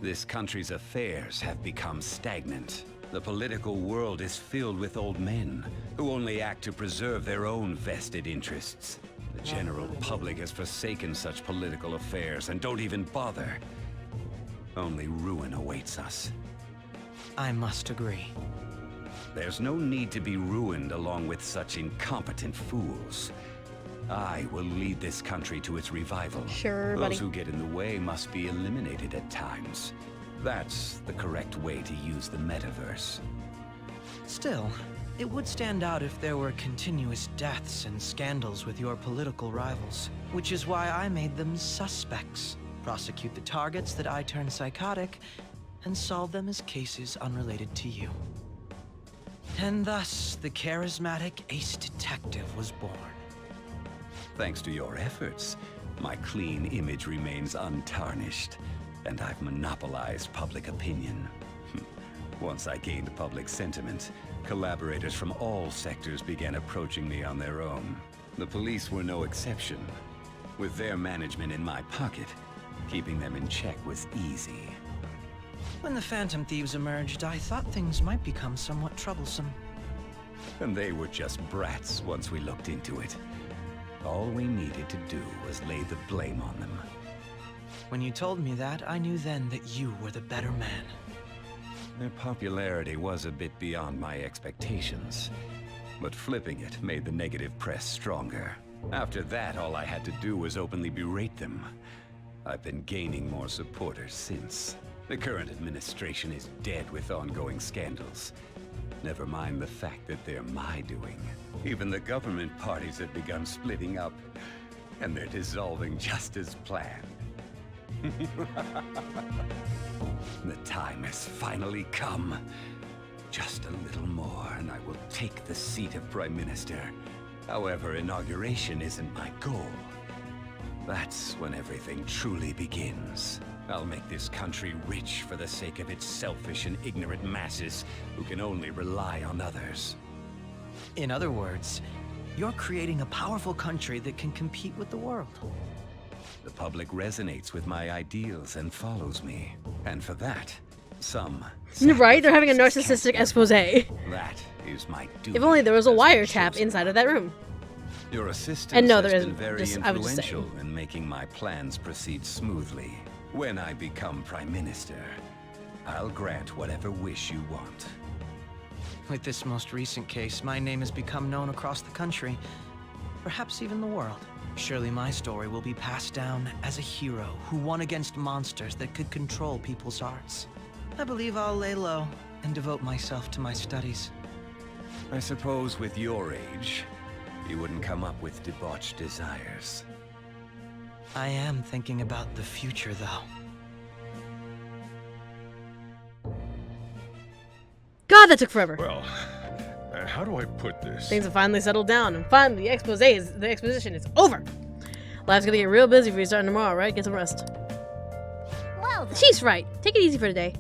This country's affairs have become stagnant. The political world is filled with old men who only act to preserve their own vested interests. The general public has forsaken such political affairs and don't even bother. Only ruin awaits us. I must agree. There's no need to be ruined along with such incompetent fools. I will lead this country to its revival. Sure, buddy. Those who get in the way must be eliminated at times. That's the correct way to use the metaverse. Still, it would stand out if there were continuous deaths and scandals with your political rivals, which is why I made them suspects. Prosecute the targets that I turn psychotic, and solve them as cases unrelated to you. And thus, the charismatic ace detective was born. Thanks to your efforts, my clean image remains untarnished, and I've monopolized public opinion. Once I gained public sentiment, collaborators from all sectors began approaching me on their own. The police were no exception. With their management in my pocket, keeping them in check was easy. When the Phantom Thieves emerged, I thought things might become somewhat troublesome. And they were just brats once we looked into it. All we needed to do was lay the blame on them. When you told me that, I knew then that you were the better man. Their popularity was a bit beyond my expectations, but flipping it made the negative press stronger. After that, all I had to do was openly berate them. I've been gaining more supporters since. The current administration is dead with ongoing scandals. Never mind the fact that they're my doing. Even the government parties have begun splitting up, and they're dissolving just as planned. The time has finally come. Just a little more, and I will take the seat of Prime Minister. However, inauguration isn't my goal. That's when everything truly begins. I'll make this country rich for the sake of its selfish and ignorant masses who can only rely on others. In other words, you're creating a powerful country that can compete with the world. The public resonates with my ideals and follows me. And for that, some... Right? They're having a narcissistic expose. That is my duty. If only there was a wiretap inside of that room. Your assistance and no, there has isn't. been very I was just influential in making my plans proceed smoothly. When I become Prime Minister, I'll grant whatever wish you want. With this most recent case, my name has become known across the country, perhaps even the world. Surely my story will be passed down as a hero who won against monsters that could control people's hearts. I believe I'll lay low and devote myself to my studies. I suppose with your age, you wouldn't come up with debauched desires. I am thinking about the future, though. God, that took forever. Well, how do I put this? Things have finally settled down, and finally the exposition is over. Life's gonna get real busy for you starting tomorrow, right? Get some rest. Well then. She's right. Take it easy for today.